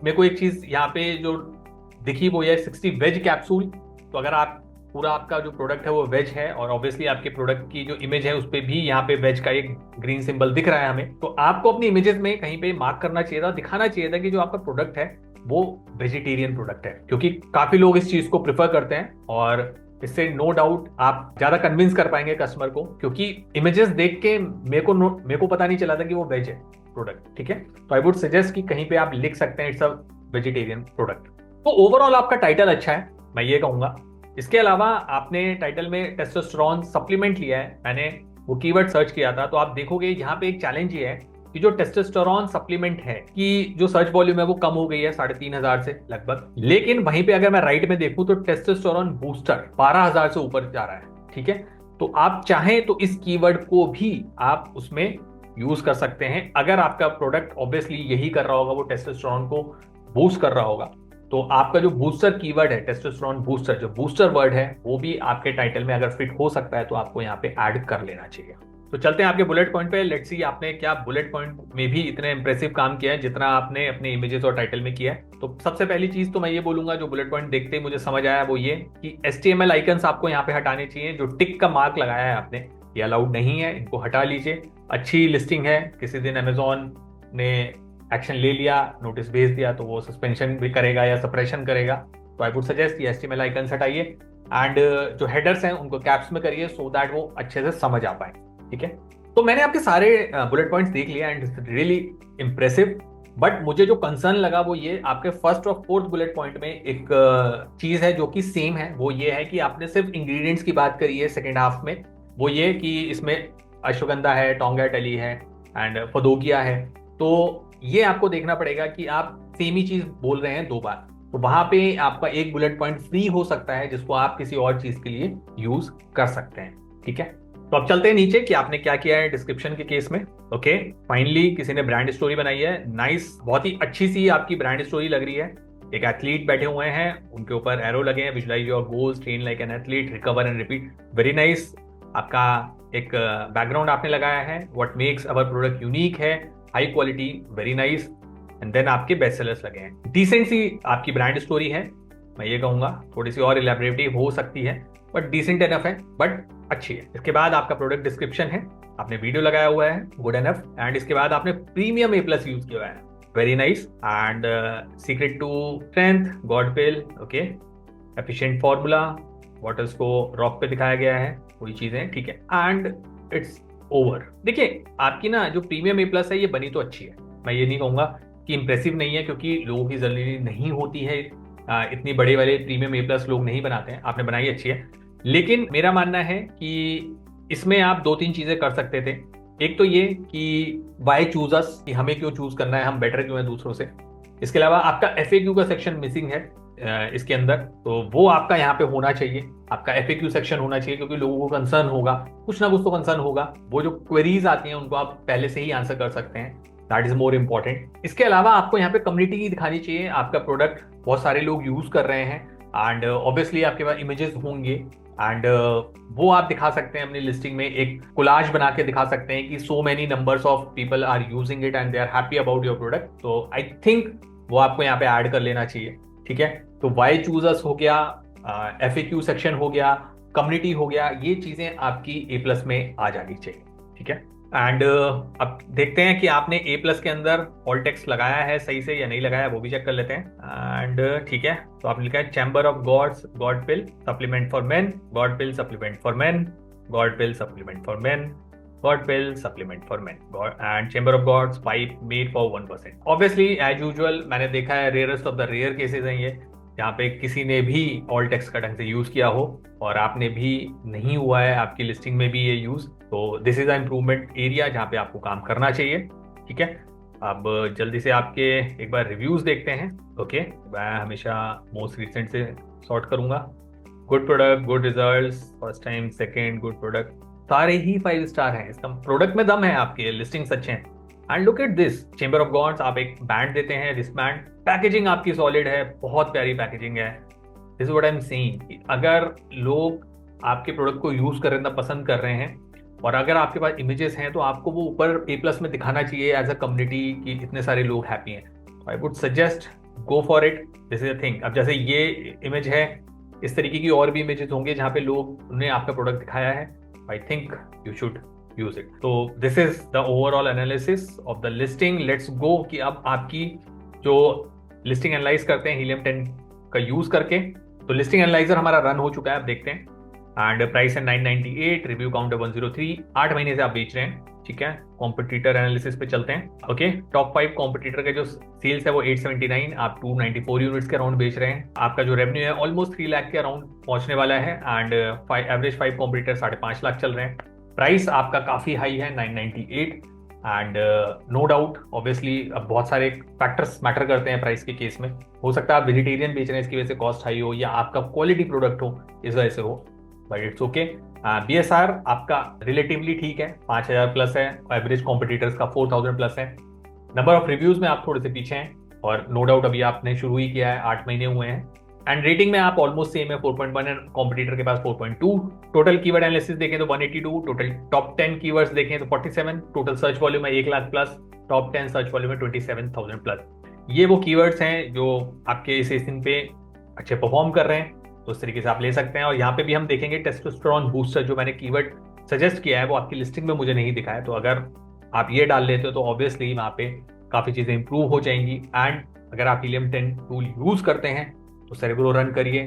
मेरे को एक चीज यहाँ पे जो दिखी वो ये 60 वेज कैप्सूल। तो अगर आप पूरा आपका जो प्रोडक्ट है वो वेज है, और ऑब्वियसली आपके प्रोडक्ट की जो इमेज है उस पर भी यहाँ पे वेज का एक ग्रीन सिंबल दिख रहा है हमें, तो आपको अपनी इमेजेस में कहीं पे मार्क करना चाहिए था, दिखाना चाहिए था कि जो आपका प्रोडक्ट है वो वेजिटेरियन प्रोडक्ट है, क्योंकि काफी लोग इस चीज को प्रिफर करते हैं, और इससे नो डाउट आप ज्यादा कन्विंस कर पाएंगे कस्टमर को, क्योंकि इमेजेस देख के मेरे को पता नहीं चला था कि वो वेज है प्रोडक्ट। ठीक है, तो आई वुड सजेस्ट कि कहीं पे आप लिख सकते हैं इट्स अ वेजिटेरियन प्रोडक्ट। तो ओवरऑल आपका टाइटल अच्छा है, मैं ये कहूंगा। इसके अलावा आपने टाइटल में टेस्टोस्टेरोन सप्लीमेंट लिया है, मैंने वो कीवर्ड सर्च किया था, तो आप देखोगे यहाँ पे एक चैलेंज ये है कि जो टेस्टोस्टेरोन सप्लीमेंट है कि जो सर्च वॉल्यूम है वो कम हो गई है 3,500 से लगभग, लेकिन वहीं पे अगर मैं राइट में देखूं तो टेस्टोस्टेरोन बूस्टर 12,000 से ऊपर जा रहा है। ठीक है, तो आप चाहें तो इस कीवर्ड को भी आप उसमें यूज कर सकते हैं, अगर आपका प्रोडक्ट ऑब्वियसली यही कर रहा होगा, वो टेस्टोस्टेरोन को बूस्ट कर रहा होगा। तो आपका जो बूस्टर कीवर्ड है, टेस्टोस्टेरोन बूस्टर, जो बूस्टर वर्ड है वो भी आपके टाइटल में अगर फिट हो सकता है तो आपको यहाँ पे ऐड कर लेना चाहिए। तो चलते हैं आपके बुलेट पॉइंट पे, लेट्स सी आपने क्या बुलेट पॉइंट में भी इतने इंप्रेसिव काम किया है जितना आपने अपने इमेजेस और टाइटल में किया है। तो सबसे पहली चीज तो मैं ये बोलूंगा, जो बुलेट पॉइंट देखते ही मुझे समझ आया वो ये कि HTML आइकन्स आपको यहाँ पे हटाने चाहिए। जो टिक का मार्क लगाया है आपने, ये अलाउड नहीं है, इनको हटा लीजिए। अच्छी लिस्टिंग है, किसी दिन अमेजोन ने एक्शन ले लिया, नोटिस भेज दिया, तो वो सस्पेंशन भी करेगा या सप्रेशन करेगा। तो आई वुड सजेस्ट कि HTML आइकन्स हटाइए, एंड जो हेडर्स हैं उनको कैप्स में करिए, सो दैट वो अच्छे से समझ आ पाए। ठीक है, तो मैंने आपके सारे बुलेट पॉइंट्स देख लिया and it's really impressive, but मुझे जो कंसर्न लगा वो ये, आपके फर्स्ट और फोर्थ बुलेट पॉइंट में एक चीज है जो कि सेम है, वो ये है कि आपने सिर्फ इंग्रेडिएंट्स की बात करी है सेकेंड हाफ में। वो ये कि इसमें अश्वगंधा है, टोंगकैट अली है एंड फदोगिया है। तो ये आपको देखना पड़ेगा कि आप सेम ही चीज बोल रहे हैं दो बार, तो वहां पे आपका एक बुलेट पॉइंट फ्री हो सकता है जिसको आप किसी और चीज के लिए यूज कर सकते हैं। ठीक है, तो अब चलते हैं नीचे कि आपने क्या किया है डिस्क्रिप्शन के केस में। ओके, फाइनली किसी ने ब्रांड स्टोरी बनाई है, नाइस, बहुत ही अच्छी सी आपकी ब्रांड स्टोरी लग रही है। एक एथलीट बैठे हुए हैं, उनके ऊपर एरो लगे हैं, visualise your goals, train like an athlete, recover and repeat, very nice. आपका एक बैकग्राउंड आपने लगाया है, what makes our product unique है, high quality, very nice, and then आपके बेस्ट सेलर्स लगे हैं। डिसेंट सी आपकी ब्रांड स्टोरी है, मैं ये कहूंगा थोड़ी सी और इलेबोरेटिव हो सकती है, बट डिसेंट एनफ है, बट अच्छी है। इसके बाद आपका प्रोडक्ट डिस्क्रिप्शन है, आपने वीडियो लगाया हुआ है, गुड एनफ, एंड इसके बाद आपने प्रीमियम A+ यूज किया है, very nice, and secret to strength, god pill, okay, efficient formula, bottles को रॉक पे दिखाया गया है, कोई चीजें, ठीक है, एंड इट्स ओवर। देखिए आपकी ना जो प्रीमियम A+ है ये बनी तो अच्छी है, मैं ये नहीं कहूंगा कि इंप्रेसिव नहीं है, क्योंकि लोगों की जरूरी नहीं होती है, इतनी बड़े वाले प्रीमियम A+ लोग नहीं बनाते हैं, आपने बनाई अच्छी है। लेकिन मेरा मानना है कि इसमें आप 2-3 चीजें कर सकते थे। एक तो ये कि वाई चूज अस, कि हमें क्यों चूज करना है, हम बेटर क्यों है दूसरों से। इसके अलावा आपका FAQ का सेक्शन मिसिंग है इसके अंदर, तो वो आपका यहाँ पे होना चाहिए, आपका FAQ सेक्शन होना चाहिए, क्योंकि लोगों को कंसर्न होगा, कुछ ना कुछ तो कंसर्न होगा, वो जो क्वेरीज आती हैं उनको आप पहले से ही आंसर कर सकते हैं, दैट इज मोर इंपॉर्टेंट। इसके अलावा आपको यहाँ पे कम्युनिटी की दिखानी चाहिए, आपका प्रोडक्ट बहुत सारे लोग यूज कर रहे हैं, एंड ऑब्वियसली आपके पास इमेजेस होंगे, एंड वो आप दिखा सकते हैं अपनी लिस्टिंग में, एक कोलाज बना के दिखा सकते हैं कि so many numbers of people are using it and they are happy about your product. तो आई थिंक वो आपको यहाँ पे ऐड कर लेना चाहिए। ठीक है, तो वाई चूज अस हो गया, FAQ सेक्शन हो गया, कम्युनिटी हो गया, ये चीजें आपकी A+ में आ जानी चाहिए, ठीक है। एंड अब देखते हैं कि आपने A+ के अंदर ऑल टेक्स्ट लगाया है सही से या नहीं लगाया, वो भी चेक कर लेते हैं। एंड ठीक है, तो आपने लिखा है chamber of God's god pill supplement for men, god pill supplement for men, god pill supplement for men, God pill supplement for men, and chamber of gods pipe made for 1%। Obviously as usual मैंने देखा है rarest of the rare cases हैं ये, जहाँ पे किसी ने भी ऑल टेक्स्ट का ढंग से यूज किया हो और आपने भी नहीं हुआ है आपकी लिस्टिंग में भी ये यूज, तो this is a improvement area जहाँ पे आपको काम करना चाहिए, ठीक है। अब जल्दी से आपके एक बार रिव्यूज देखते हैं। ओके, मैं हमेशा मोस्ट रिसेंट से सॉर्ट करूंगा। Good product, good results, first time, second, good product, सारे ही 5 स्टार हैं। इसका प्रोडक्ट में दम है, आपके लिस्टिंग्स अच्छे हैं। And look at this chamber of gods, आप एक बैंड देते हैं, रिस्ट बैंड, पैकेजिंग आपकी सॉलिड है, बहुत प्यारी पैकेजिंग है। This is what I am saying, अगर लोग आपके प्रोडक्ट को यूज करना पसंद कर रहे हैं और अगर आपके पास इमेजेस हैं तो आपको वो ऊपर A+ में दिखाना चाहिए एज अ कम्युनिटी कि इतने सारे लोग हैप्पी हैं। आई would suggest go for it, this is a thing. अब जैसे ये इमेज है, इस तरीके की और भी इमेजेस होंगे जहाँ पे लोग ने आपका प्रोडक्ट दिखाया है। I think you should use it। तो this is the overall analysis of the listing। Let's go कि अब आपकी जो लिस्टिंग एनालाइज करते हैं हीलियम 10 का यूज करके, तो लिस्टिंग एनालाइजर हमारा रन हो चुका है, अब देखते हैं। एंड प्राइस है 998, रिव्यू काउंट है 103, 8 महीने से आप बेच रहे हैं, ठीक है। कॉम्पिटिटर एनालिसिस पे चलते हैं। ओके, टॉप 5 कॉम्पिटिटर के जो सेल्स है वो 879, आप 294 यूनिट्स के अराउंड बेच रहे हैं। आपका जो रेवेन्यू है ऑलमोस्ट 3 लाख के अराउंड पहुंचने वाला है। एंड एवरेज 5 कॉम्पिटिटर 5.5 लाख चल रहे हैं। प्राइस आपका काफी हाई है 998। एंड नो डाउट ऑब्वियसली अब बहुत सारे फैक्टर्स मैटर करते हैं प्राइस के केस में। हो सकता है आप वेजिटेरियन बेच रहे हैं, इसकी वजह से कॉस्ट हाई हो, या आपका क्वालिटी प्रोडक्ट हो इस वजह से हो, बट इट्स ओके। BSR आपका रिलेटिवली ठीक है, 5000 प्लस है, एवरेज कॉम्पिटिटर्स का 4000 प्लस है। नंबर ऑफ रिव्यूज में आप थोड़े से पीछे हैं और नो डाउट अभी आपने शुरू ही किया है, 8 महीने हुए हैं। एंड रेटिंग में आप ऑलमोस्ट सेम है, 4.1 है, कॉम्पिटिटर के पास 4.2। टोटल कीवर्ड एनालिसिस देखें तो 182, टोटल टॉप 10 कीवर्ड्स देखें तो 47, टोटल सर्च वॉल्यूम है 1 lakh plus, top 10 search volume है 27,000 प्लस। ये वो कीवर्ड्स हैं जो आपके इस सीजन पे अच्छे परफॉर्म कर रहे हैं, तो उस तरीके से आप ले सकते हैं। और यहाँ पे भी हम देखेंगे टेस्टोस्टेरोन बूस्टर जो मैंने कीवर्ड सजेस्ट किया है वो आपकी लिस्टिंग में मुझे नहीं दिखा है, तो अगर आप ये डाल लेते हो तो ऑब्वियसली वहाँ पे काफ़ी चीज़ें इंप्रूव हो जाएंगी। एंड अगर आप हीलियम 10 टूल यूज़ करते हैं तो सेरेब्रो रन करिए,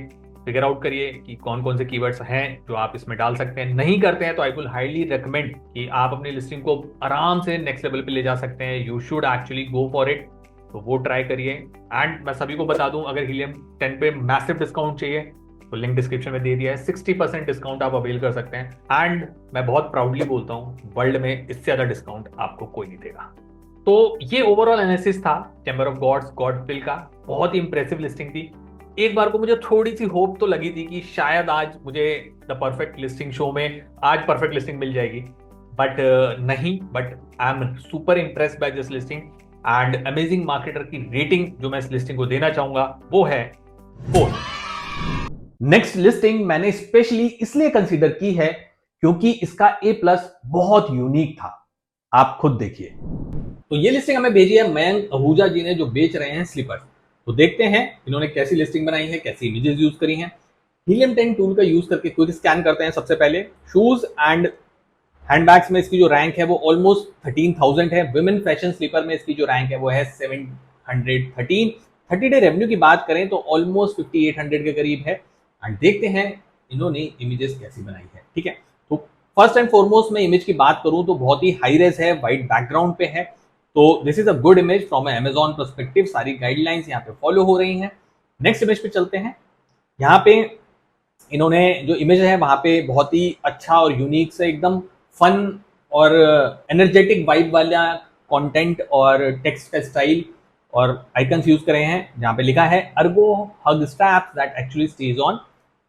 फिगर आउट करिए कि कौन कौन से कीवर्ड्स हैं जो आप इसमें डाल सकते हैं। नहीं करते हैं तो आई विल हाईली रिकमेंड कि आप अपनी लिस्टिंग को आराम से नेक्स्ट लेवल पे ले जा सकते हैं। You should actually go for it, तो वो ट्राई करिए। एंड मैं सभी को बता दूं, अगर हीलियम 10 पे मैसिव डिस्काउंट चाहिए तो लिंक डिस्क्रिप्शन में दे दिया है, 60% डिस्काउंट आप अवेल कर सकते हैं। एंड मैं बहुत प्राउडली बोलता हूँ वर्ल्ड में इससे ज्यादा डिस्काउंट आपको कोई नहीं देगा। तो ये ओवरऑल एनालिसिस था चैम्बर ऑफ गॉड्स गॉड पिल का, बहुत ही इंप्रेसिव लिस्टिंग थी। एक बार को मुझे थोड़ी सी होप तो लगी थी कि शायद आज मुझे द परफेक्ट लिस्टिंग शो में आज परफेक्ट लिस्टिंग मिल जाएगी, बट नहीं। But I am super impressed by this listing and amazing marketer की रेटिंग जो मैं इस लिस्टिंग को देना चाहूंगा वो है 4। नेक्स्ट लिस्टिंग मैंने स्पेशली इसलिए कंसीडर की है क्योंकि इसका A+ बहुत यूनिक था, आप खुद देखिए। तो ये लिस्टिंग हमें भेजी है मयंक आहूजा जी ने, जो बेच रहे हैं स्लीपर्स। तो देखते हैं इन्होंने कैसी लिस्टिंग बनाई है, कैसी इमेजेस यूज करी हैं। हीलियम 10 टूल का यूज करके क्विक स्कैन करते हैं। सबसे पहले शूज एंड हैंडबैग्स में इसकी जो रैंक है वो ऑलमोस्ट 13,000 है। विमेन फैशन स्लीपर में इसकी जो रैंक है वो है 713। 30 डे रेवेन्यू की बात करें तो ऑलमोस्ट 5800 के करीब है। एंड देखते हैं इन्होंने इमेजेस कैसी बनाई है, ठीक है। तो फर्स्ट एंड फॉरमोस्ट मैं इमेज की बात करूं तो बहुत ही हाई रेज है, वाइट बैकग्राउंड पे है, तो this is a good image from Amazon perspective. सारी गाइडलाइंस यहाँ पे फॉलो हो रही हैं। नेक्स्ट इमेज पे चलते हैं। यहाँ पे इन्होंने जो इमेज है वहां पे बहुत ही अच्छा और यूनिक से एकदम फन और एनर्जेटिक वाइब वाला कंटेंट और टेक्स्ट का स्टाइल और आइकन्स यूज करे हैं, जहाँ पे लिखा है ergo hug straps that actually stage on.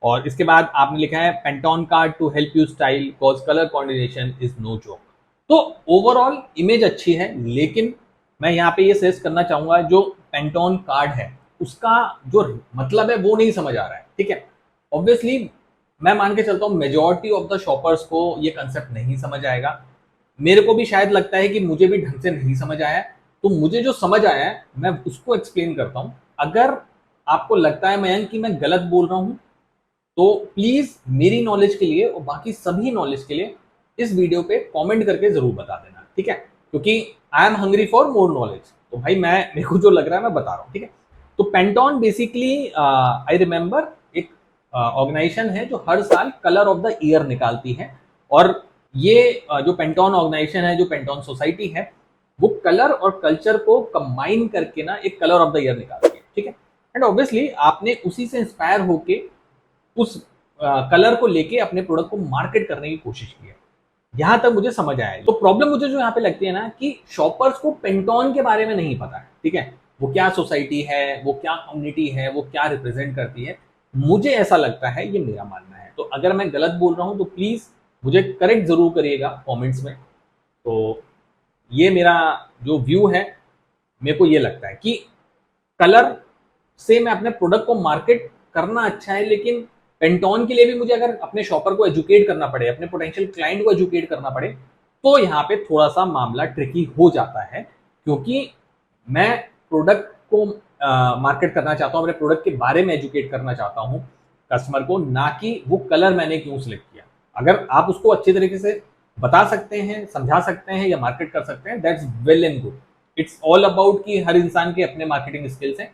और इसके बाद आपने लिखा है Pantone card to help you style cause colour combination is no joke. तो ओवरऑल इमेज अच्छी है, लेकिन मैं यहाँ पे ये सजेस्ट करना चाहूंगा जो पेंटोन कार्ड है उसका जो मतलब है वो नहीं समझ आ रहा है, ठीक है। ऑब्वियसली मैं मान के चलता हूँ मेजॉरिटी ऑफ द शॉपर्स को ये कंसेप्ट नहीं समझ आएगा। मेरे को भी शायद लगता है कि मुझे भी ढंग से नहीं समझ आया, तो मुझे जो समझ आया है मैं उसको एक्सप्लेन करता हूँ। अगर आपको लगता है मयंक कि मैं गलत बोल रहा हूँ तो प्लीज मेरी नॉलेज के लिए और बाकी सभी नॉलेज के लिए इस वीडियो पे कमेंट करके जरूर बता देना, ठीक है, क्योंकि I am hungry for more knowledge. तो भाई मेरे को जो लग रहा है मैं बता रहा हूँ, ठीक है। तो पेंटोन बेसिकली आई रिमेम्बर एक ऑर्गेनाइजेशन है जो हर साल कलर ऑफ द ईयर निकालती है, और ये जो पेंटोन ऑर्गेनाइजेशन है, जो पेंटोन सोसाइटी है, वो कलर और कल्चर को कंबाइन करके ना एक कलर ऑफ द ईयर निकालती है, ठीक है। एंड ऑब्वियसली आपने उसी से इंस्पायर होके उस कलर को लेके अपने प्रोडक्ट को मार्केट करने की कोशिश की है। यहां तक मुझे समझ आया। तो प्रॉब्लम मुझे जो यहाँ पे लगती है ना, कि शॉपर्स को पेंटोन के बारे में नहीं पता है, ठीक है, वो क्या सोसाइटी है, वो क्या कम्युनिटी है, वो क्या रिप्रेजेंट करती है। मुझे ऐसा लगता है, ये मेरा मानना है, तो अगर मैं गलत बोल रहा हूं तो प्लीज मुझे करेक्ट जरूर करिएगा कमेंट्स में। तो ये मेरा जो व्यू है, मेरे को ये लगता है कि कलर से मैं अपने प्रोडक्ट को मार्केट करना अच्छा है, लेकिन पेंटोन के लिए भी मुझे अगर अपने शॉपर को एजुकेट करना पड़े, अपने पोटेंशियल क्लाइंट को एजुकेट करना पड़े, तो यहाँ पे थोड़ा सा मामला ट्रिकी हो जाता है, क्योंकि मैं प्रोडक्ट को मार्केट करना चाहता हूँ, अपने प्रोडक्ट के बारे में एजुकेट करना चाहता हूँ कस्टमर को, ना कि वो कलर मैंने क्यों सिलेक्ट किया। अगर आप उसको अच्छे तरीके से बता सकते हैं, समझा सकते हैं या मार्केट कर सकते हैं, that's well and good. It's all about कि हर इंसान के अपने मार्केटिंग स्किल्स हैं,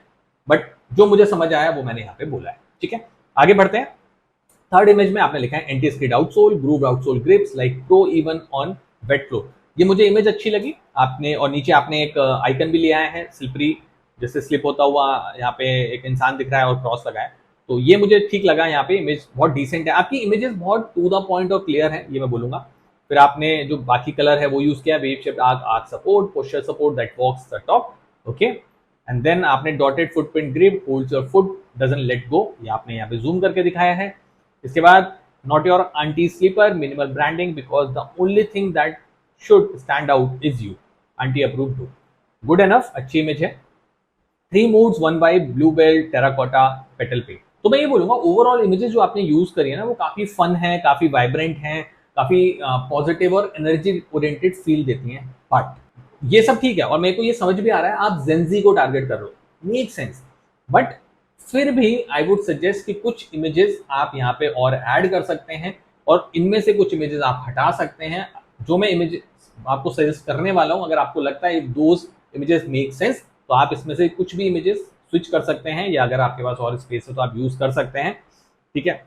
बट जो मुझे समझ आया वो मैंने यहाँ पे बोला है, ठीक है। आगे बढ़ते हैं। थर्ड इमेज में आपने लिखा है anti skid outsole, groove outsole grips like pro even on wet floor. ये मुझे इमेज अच्छी लगी आपने, और नीचे आपने एक आइकन भी ले आया है स्लिपरी, जैसे स्लिप होता हुआ यहाँ पे एक इंसान दिख रहा है और क्रॉस लगा है, तो ये मुझे ठीक लगा। यहाँ पे इमेज बहुत डिसेंट है, आपकी इमेजेस बहुत टू द पॉइंट और क्लियर है, ये मैं बोलूंगा। फिर आपने जो बाकी कलर है वो यूज किया, wave shaped arch, arch support, posture support that walks the top, okay. And then आपने dotted footprint grip, holds your foot, doesn't let go, ये आपने यहाँ पे जूम करके दिखाया है। इसके बाद not your aunty slipper, minimal branding, because the only thing that should stand out is you, aunty approved too. Good enough, अच्छी इमेज है। 3 moods, 1 vibe, blue belt, terracotta, petal पे। तो मैं ये बोलूंगा ओवरऑल इमेजेस जो आपने यूज करी है ना, वो काफी फन है, काफी वाइब्रेंट है, काफी पॉजिटिव और एनर्जी ओरिएंटेड फील देती हैं। बट ये सब ठीक है, और मेरे को ये समझ भी आ रहा है आप जेंजी को टारगेट कर रहे हो, मेक सेंस, बट फिर भी आई वुड सजेस्ट कि कुछ इमेजेस आप यहाँ पे और ऐड कर सकते हैं, और इनमें से कुछ इमेजेस आप हटा सकते हैं। जो मैं इमेज आपको सजेस्ट करने वाला हूँ, अगर आपको लगता है दोज इमेजेस मेक सेंस, तो आप इसमें से कुछ भी इमेजेस स्विच कर सकते हैं, या अगर आपके पास और स्पेस है तो आप यूज कर सकते हैं, ठीक है।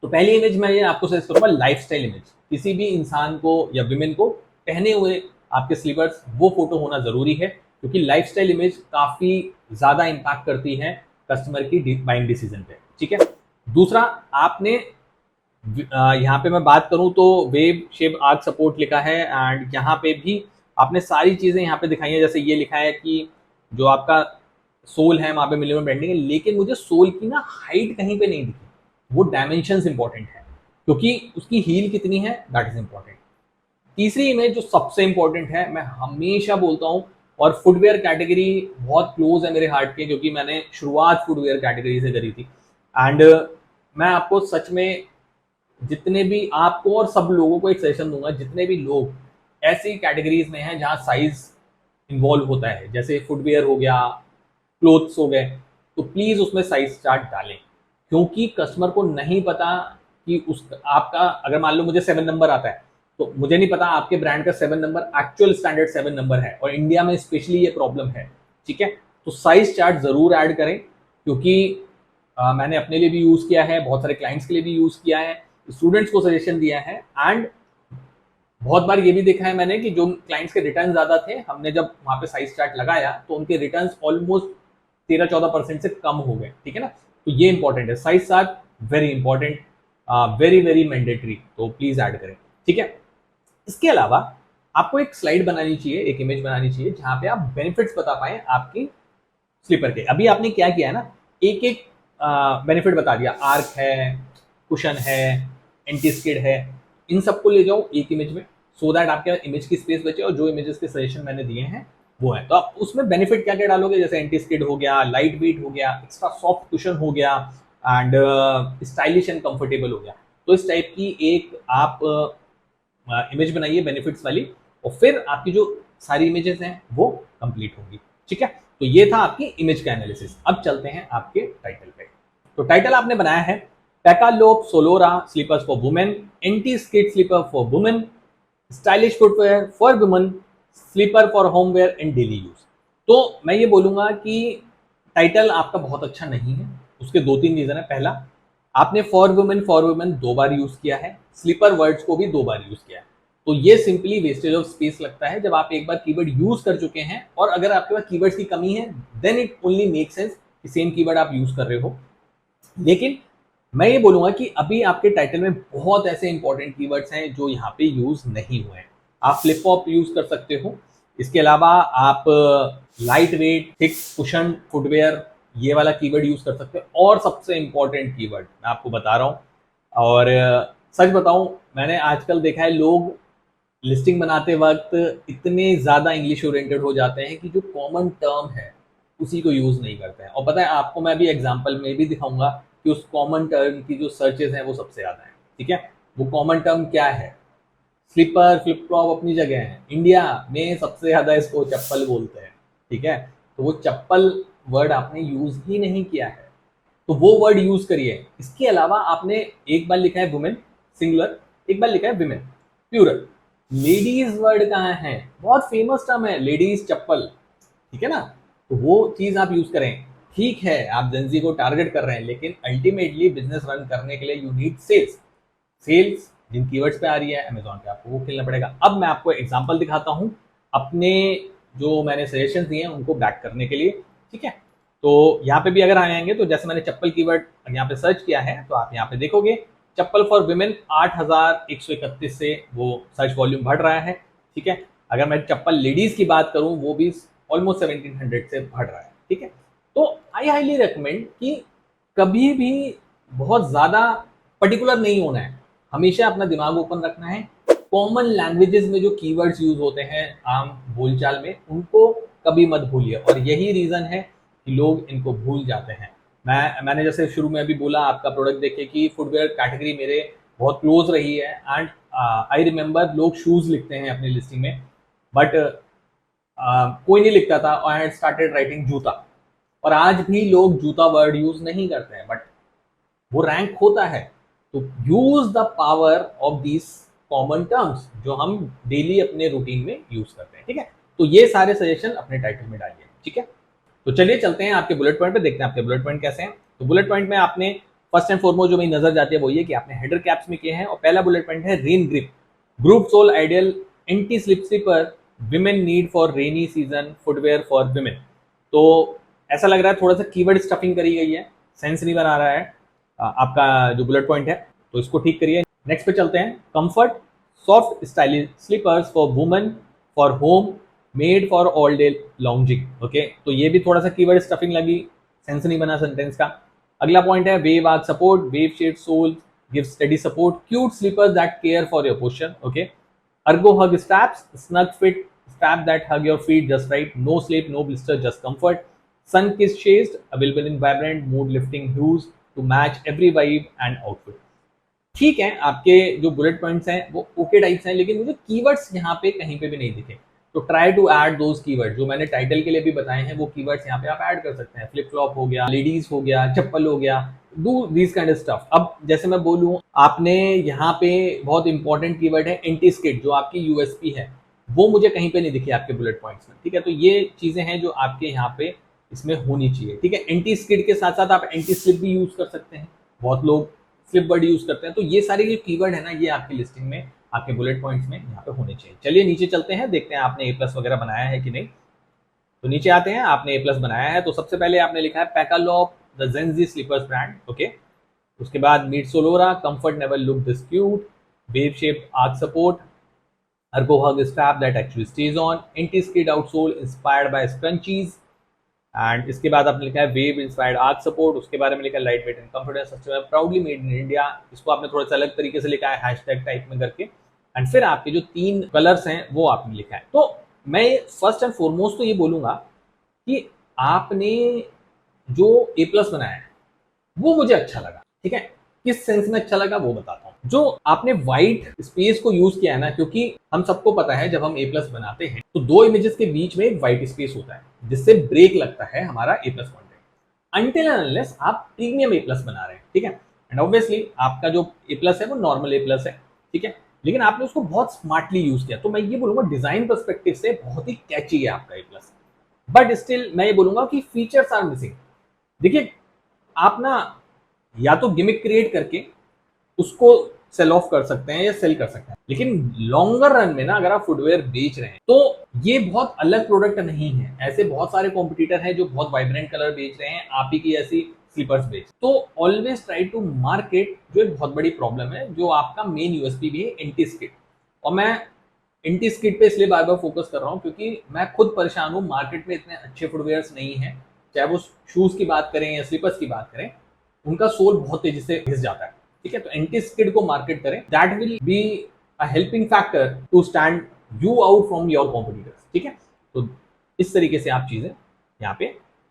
तो पहली इमेज मैं ये आपको सजेस्ट करूंगा, लाइफस्टाइल इमेज। किसी भी इंसान को या विमेन को पहने हुए आपके स्लीपर्स, वो फोटो होना जरूरी है, क्योंकि लाइफस्टाइल इमेज काफी ज्यादा इंपैक्ट करती है कस्टमर की बाइंग डिसीजन पे, ठीक है। दूसरा, आपने यहाँ पे मैं बात करूं तो वेव शेप आर्क सपोर्ट लिखा है, एंड यहाँ पे भी आपने सारी चीजें यहाँ पे दिखाई है। जैसे ये लिखा है कि जो आपका सोल है वहां पे मिनिमम ब्रांडिंग है, लेकिन मुझे सोल की ना हाइट कहीं पे नहीं दिखी। वो डायमेंशंस इंपॉर्टेंट है, क्योंकि उसकी हील कितनी है दैट इज इंपॉर्टेंट। तीसरी इमेज जो सबसे इंपॉर्टेंट है, मैं हमेशा बोलता हूँ, और फुटवेयर कैटेगरी बहुत क्लोज है मेरे हार्ट के, क्योंकि मैंने शुरुआत फुटवेयर कैटेगरी से करी थी। एंड मैं आपको सच में, जितने भी आपको और सब लोगों को एक सजेशन दूंगा, जितने भी लोग ऐसी कैटेगरीज में हैं जहां साइज इन्वॉल्व होता है, जैसे फुटवेयर हो गया, क्लोथ्स हो गए, तो प्लीज उसमें साइज चार्ट डालें, क्योंकि कस्टमर को नहीं पता कि उस आपका, अगर मान लो मुझे 7 नंबर आता है, तो मुझे नहीं पता आपके ब्रांड का 7 नंबर एक्चुअल स्टैंडर्ड 7 नंबर है, और इंडिया में स्पेशली ये प्रॉब्लम है, ठीक है। तो साइज चार्ट जरूर ऐड करें, क्योंकि मैंने अपने लिए भी यूज किया है, बहुत सारे क्लाइंट्स के लिए भी यूज किया है, स्टूडेंट्स को सजेशन दिया है, एंड बहुत बार ये भी देखा है मैंने कि जो क्लाइंट्स के रिटर्न ज्यादा थे, हमने जब वहां पे साइज चार्ट लगाया तो उनके रिटर्न ऑलमोस्ट 13-14% से कम हो गए, ठीक है ना। तो ये इंपॉर्टेंट है, size chart very important, very very mandatory, तो प्लीज ऐड करें, ठीक है। इसके अलावा आपको एक स्लाइड बनानी चाहिए, एक इमेज बनानी चाहिए, जहां पे आप बेनिफिट्स बता पाए आपकी स्लीपर के। अभी आपने क्या किया है ना, एक एक बेनिफिट बता दिया, आर्क है, कुशन है, एंटी स्किड है, इन सबको ले जाओ एक इमेज में, सो दैट आपके इमेज की स्पेस बचे, और जो इमेजेस के सजेशन मैंने दिए हैं वो है। तो आप उसमें बेनिफिट क्या क्या डालोगे, जैसे एंटी स्किड हो गया, लाइट वेट हो गया, एक्स्ट्रा सॉफ्ट कुशन हो गया, एंड स्टाइलिश एंड कंफर्टेबल हो गया। तो इस टाइप की एक आप इमेज बनाइए बेनिफिट्स वाली, और फिर आपकी जो सारी इमेजेस हैं वो कंप्लीट होंगी, ठीक है। तो ये था आपकी इमेज का एनालिसिस। अब चलते हैं आपके टाइटल पे। तो टाइटल आपने बनाया है Pacalope Solora slippers for women, anti-skid slipper for women, stylish footwear for women, slipper for homewear and daily use। तो मैं ये बोलूंगा कि टाइटल आपका बहुत अच्छा नहीं है। उसके दो तीन रीजन है। पहला, आपने फॉर वुमेन दो बार यूज किया है, स्लीपर वर्ड्स को भी दो बार यूज किया है, तो ये सिंपली वेस्टेज ऑफ स्पेस लगता है। जब आप एक बार कीवर्ड यूज कर चुके हैं और अगर आपके पास कीवर्ड्स की कमी है, then it only make sense कि सेम कीवर्ड आप यूज कर रहे हो। लेकिन मैं ये बोलूंगा कि अभी आपके टाइटल में बहुत ऐसे इंपॉर्टेंट कीवर्ड्स हैं जो यहाँ पे यूज नहीं हुए हैं। आप फ्लिप फ्लॉप यूज कर सकते हो। इसके अलावा आप light weight, thick cushion footwear, ये वाला कीवर्ड यूज कर सकते हो। और सबसे इंपॉर्टेंट कीवर्ड मैं आपको बता रहा हूँ, और सच बताऊं, मैंने आजकल देखा है लोग लिस्टिंग बनाते वक्त इतने ज़्यादा इंग्लिश ओरिएंटेड हो जाते हैं कि जो कॉमन टर्म है उसी को यूज़ नहीं करते हैं। और पता है आपको, मैं भी एग्जांपल में भी दिखाऊंगा कि उस कॉमन टर्म की जो सर्चेज हैं वो सबसे ज़्यादा हैं। ठीक है, वो कॉमन टर्म क्या है? स्लीपर, फ्लिप फ्लॉप अपनी जगह है, इंडिया में सबसे ज़्यादा इसको चप्पल बोलते हैं। ठीक है, तो वो चप्पल वर्ड आपने यूज़ ही नहीं किया है, तो वो वर्ड यूज़ करिए। इसके अलावा आपने एक बार लिखा है वुमेन सिंगुलर, एक बार लिखा है विमेन प्लूरल। लेडीज वर्ड कहाँ है? बहुत फेमस टर्म है लेडीज चप्पल। ठीक है ना, तो वो चीज आप यूज करें। ठीक है, आप जेंजी को टारगेट कर रहे हैं, लेकिन अल्टीमेटली बिजनेस रन करने के लिए यू नीड सेल्स। सेल्स जिन कीवर्ड्स पे आ रही है अमेजोन पे, आपको वो खेलना पड़ेगा। अब मैं आपको एग्जांपल दिखाता हूं अपने जो मैंने सजेशन दिए हैं उनको बैक करने के लिए। ठीक है, तो यहाँ पे भी अगर आएंगे तो जैसे मैंने चप्पल कीवर्ड यहाँ पे सर्च किया है, तो आप यहाँ पे देखोगे चप्पल फॉर विमेन 8131 से वो सर्च वॉल्यूम बढ़ रहा है। ठीक है, अगर मैं चप्पल लेडीज की बात करूं वो भी ऑलमोस्ट 1700 से बढ़ रहा है। ठीक है, तो आई हाईली रिकमेंड कि कभी भी बहुत ज्यादा पर्टिकुलर नहीं होना है, हमेशा अपना दिमाग ओपन रखना है। कॉमन लैंग्वेजेस में जो कीवर्ड्स यूज होते हैं आम बोलचाल में, उनको कभी मत भूलिए। और यही रीजन है कि लोग इनको भूल जाते हैं। मैंने जैसे शुरू में अभी बोला, आपका प्रोडक्ट देखिए कि फुटवेयर कैटेगरी मेरे बहुत क्लोज रही है, एंड आई रिमेंबर लोग शूज लिखते हैं अपनी लिस्टिंग में, बट कोई नहीं लिखता था। आई हैड स्टार्टेड राइटिंग जूता, और आज भी लोग जूता वर्ड यूज नहीं करते हैं, बट वो रैंक होता है। तो use the power of this common terms जो हम डेली अपने रूटीन में यूज करते हैं। ठीक है, तो ये सारे सजेशन अपने टाइटल में डालिए। ठीक है, तो चलिए चलते हैं आपके बुलेट पॉइंट पे, देखते हैं आपके बुलेट पॉइंट कैसे हैं। तो बुलेट पॉइंट में आपने फर्स्ट एंड फॉरमोस्ट जो मेरी नजर जाती है वो ये कि आपने हेडर कैप्स में किए हैं। और पहला बुलेट पॉइंट है rain grip, group sole ideal, anti slip slipper, women need for rainy season, footwear for women. तो ऐसा लग रहा है थोड़ा सा कीवर्ड स्टफिंग करी गई है, सेंस नहीं बना रहा है आपका जो बुलेट पॉइंट है, तो इसको ठीक करिए। नेक्स्ट पे चलते हैं, comfort soft stylish slippers for women for home made for all day lounging. Okay, तो ये भी थोड़ा सा कीवर्ड स्टफिंग लगी, सेंस नहीं बना सेंटेंस का। अगला पॉइंट है wave arch support, wave shade sole give sturdy support, cute slippers that care for your posture. Okay, ergo hug straps, snug fit strap that hug your feet just right, no slip no blister just comfort, sun kiss shades available in vibrant mood lifting hues to match every vibe and outfit. ठीक है, आपके जो bullet points हैं वो okay types हैं, लेकिन मुझे keywords यहाँ पे कहीं पे भी नहीं दिखे। तो try to add those keyword जो मैंने टाइटल के लिए भी बताए हैं, वो कीवर्ड्स यहाँ पे आप ऐड कर सकते हैं। फ्लिप फ्लॉप हो गया, लेडीज हो गया, चप्पल हो गया, do this kind of stuff. अब जैसे मैं बोलूँ, आपने यहाँ पे बहुत इंपॉर्टेंट कीवर्ड है एंटी स्किड, जो आपकी यूएसपी है, वो मुझे कहीं पे नहीं दिखी आपके बुलेट पॉइंट्स में। ठीक है, तो ये चीजें हैं जो आपके यहाँ पे इसमें होनी चाहिए। ठीक है, एंटी स्किड के साथ साथ आप एंटी स्लिप भी यूज कर सकते हैं, बहुत लोग स्लिप वर्ड यूज करते हैं। तो ये सारे जो कीवर्ड है ना, ये आपकी लिस्टिंग में, आपके बुलेट पॉइंट्स में यहाँ पे होने चाहिए। चलिए नीचे चलते हैं, देखते हैं आपने ए प्लस वगैरह बनाया है कि नहीं। तो नीचे आते हैं, आपने ए प्लस बनाया है। तो सबसे पहले आपने लिखा है पैकालोप the Gen Z slippers brand. Okay, उसके बाद meet Solora comfort never look this cute, wave shape arch support, ergo hug strap that actually stage on, anti skid outsole inspired by scrunchies, and इसके बाद आपने लिखा है वेव इंस्पायर्ड आर्क सपोर्ट। उसके बारे में लिखा है light weight and comfortable sustainable proudly made in India. इसको आपने थोड़ा सा अलग तरीके से लिखा है हैशटैग टाइप में करके, एंड फिर आपके जो 3 कलर्स हैं वो आपने लिखा है। तो मैं फर्स्ट एंड फॉरमोस्ट तो ये बोलूंगा कि आपने जो ए प्लस बनाया है वो मुझे अच्छा लगा। ठीक है, किस सेंस में अच्छा लगा वो बताता हूँ। जो आपने व्हाइट स्पेस को यूज किया है ना, क्योंकि हम सबको पता है जब हम ए प्लस बनाते हैं तो 2 इमेजेस के बीच में एक व्हाइट स्पेस होता है जिससे ब्रेक लगता है हमारा A plus content, until and unless आप प्रीमियम ए प्लस बना रहे हैं। ठीक है, एंड ऑब्वियसली आपका जो ए प्लस है वो नॉर्मल ए प्लस है, ठीक है, लेकिन आपने उसको बहुत स्मार्टली यूज किया। तो मैं ये बोलूंगा डिजाइन पर्सपेक्टिव से बहुत ही कैची है आपका ए प्लस, बट स्टिल मैं ये बोलूंगा कि फीचर्स आर मिसिंग। देखिए आप ना या तो गिमिक क्रिएट करके उसको सेल ऑफ कर सकते हैं या सेल कर सकते हैं, लेकिन लॉन्गर रन में ना अगर आप फुटवेयर बेच रहे हैं तो ये बहुत अलग प्रोडक्ट नहीं है। ऐसे बहुत सारे कॉम्पिटिटर हैं जो बहुत वाइब्रेंट कलर बेच रहे हैं, आप ही की ऐसी स्लीपर्स बेच। तो ऑलवेज ट्राई टू मार्केट, जो एक बहुत बड़ी प्रॉब्लम है, जो आपका मेन यूएसपी भी है, एंटी स्किड। और मैं एंटी स्किड पे इसलिए बार बार फोकस कर रहा हूँ क्योंकि मैं खुद परेशान हूँ, मार्केट में इतने अच्छे फुटवेयर्स नहीं है, चाहे वो शूज की बात करें या स्लीपर्स की बात करें, उनका सोल बहुत तेजी से घिस जाता है, ठीक है। तो एंटी स्किड को मार्केट करें, that will be a helping factor to stand you out from your competitors, ठीक है। तो इस तरीके से आप चीजें यहाँ पे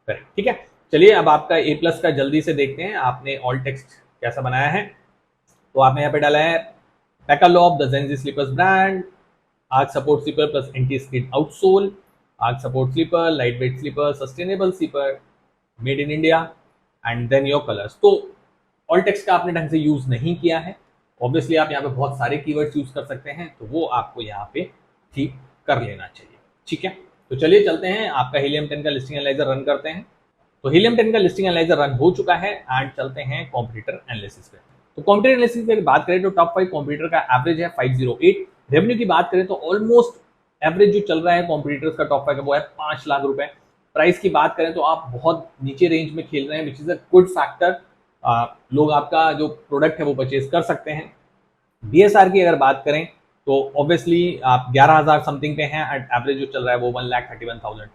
करें, ठीक है। चलिए अब आपका ए प्लस का जल्दी से देखते हैं आपने ऑल टेक्स्ट कैसा बनाया है। तो आपने यहाँ पे डाला है पैकालॉब the Gen Z slippers brand, arch support slipper plus anti skid outsole, arch support slipper, lightweight slipper, sustainable slipper, made in India, and then your colours. तो ऑल टेक्स्ट का आपने ढंग से यूज नहीं किया है। ऑब्वियसली आप यहाँ पे बहुत सारे कीवर्ड्स यूज कर सकते हैं, तो वो आपको यहाँ पे ठीक कर लेना चाहिए, ठीक है। तो चलिए चलते हैं, आपका हीलियम 10 का लिस्टिंग एनालाइजर रन करते हैं। तो हीलियम 10 का लिस्टिंग एनालाइजर रन हो चुका है एंड चलते हैं कॉम्पिटिटर एनालिसिस पे। तो कॉम्पिटिटर एनालिसिस की बात करें तो टॉप 5 कॉम्पिटिटर का एवरेज है 508। रेवेन्यू की बात करें तो ऑलमोस्ट एवरेज जो चल रहा है कॉम्पिटिटर्स का टॉप 5 का वो है 5 लाख रुपए। प्राइस की बात करें तो आप बहुत नीचे रेंज में खेल रहे हैं, which is a good factor. लोग आपका जो प्रोडक्ट है वो परचेज कर सकते हैं। बीएसआर की अगर बात करें तो ऑब्वियसली आप 11,000 समथिंग पे हैं, एट एवरेज जो चल रहा है वो 1,31,000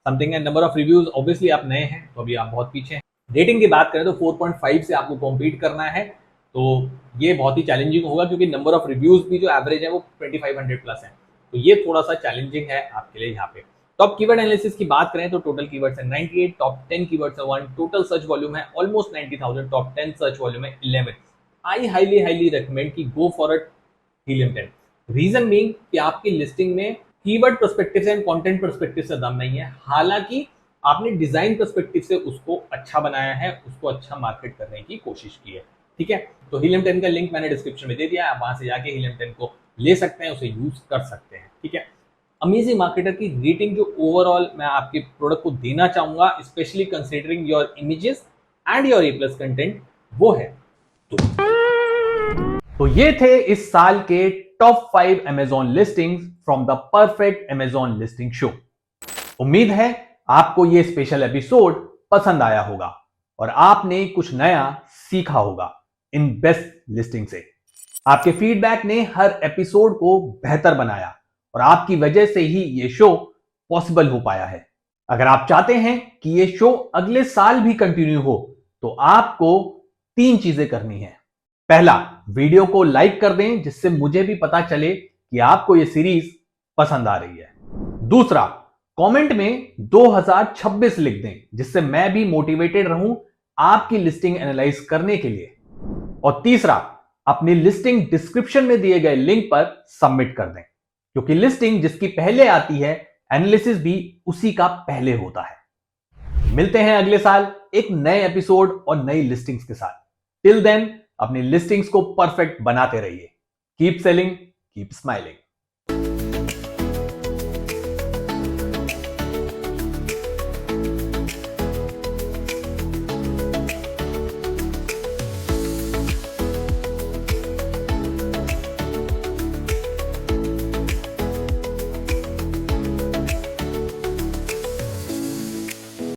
समथिंग है। नंबर ऑफ रिव्यूज ऑब्वियसली आप नए हैं तो अभी आप बहुत पीछे हैं। रेटिंग की बात करें तो 4.5 से आपको कॉम्पीट करना है, तो ये बहुत ही चैलेंजिंग होगा क्योंकि नंबर ऑफ रिव्यूज भी जो एवरेज है वो 2500 प्लस है, तो ये थोड़ा सा चैलेंजिंग है आपके लिए यहाँ पे। टॉप कीवर्ड एनालिसिस की बात करें तो टोटल कीवर्ड्स है 98, टॉप 10 कीवर्ड्स है 1, टोटल सर्च वॉल्यूम है ऑलमोस्ट 90,000, टॉप 10 सर्च वॉल्यूम है 11। आई हाईली रिकमेंड कि go for a helium 10। Reason being कि आपकी लिस्टिंग में कीवर्ड पर्सपेक्टिव से एंड कंटेंट पर्सपेक्टिव से दम नहीं है, हालांकि आपने डिजाइन पर्सपेक्टिव से उसको अच्छा बनाया है, उसको अच्छा मार्केट करने की कोशिश की है, ठीक है। तो हीलियम 10 का लिंक मैंने डिस्क्रिप्शन में दे दिया है, आप वहां से जाके हीलियम 10 को ले सकते हैं, उसे यूज कर सकते हैं, ठीक है। अमेजिंग मार्केटर की रेटिंग जो ओवरऑल मैं आपके प्रोडक्ट को देना चाहूंगा, specially considering your images and your A plus content, वो है तो ये थे इस साल के top 5 Amazon listings from the perfect Amazon listing show. उम्मीद है आपको ये स्पेशल एपिसोड पसंद आया होगा और आपने कुछ नया सीखा होगा इन बेस्ट लिस्टिंग से। आपके फीडबैक ने हर एपिसोड को बेहतर बनाया और आपकी वजह से ही ये शो पॉसिबल हो पाया है। अगर आप चाहते हैं कि ये शो अगले साल भी कंटिन्यू हो तो आपको 3 चीजें करनी है। पहला, वीडियो को लाइक कर दें जिससे मुझे भी पता चले कि आपको ये सीरीज पसंद आ रही है। दूसरा, कमेंट में 2026 लिख दें जिससे मैं भी मोटिवेटेड रहूं आपकी लिस्टिंग एनालाइज करने के लिए। और तीसरा, अपनी लिस्टिंग डिस्क्रिप्शन में दिए गए लिंक पर सबमिट कर दें, क्योंकि लिस्टिंग जिसकी पहले आती है एनालिसिस भी उसी का पहले होता है। मिलते हैं अगले साल एक नए एपिसोड और नई लिस्टिंग्स के साथ। टिल देन अपनी लिस्टिंग्स को परफेक्ट बनाते रहिए। Keep selling, keep smiling.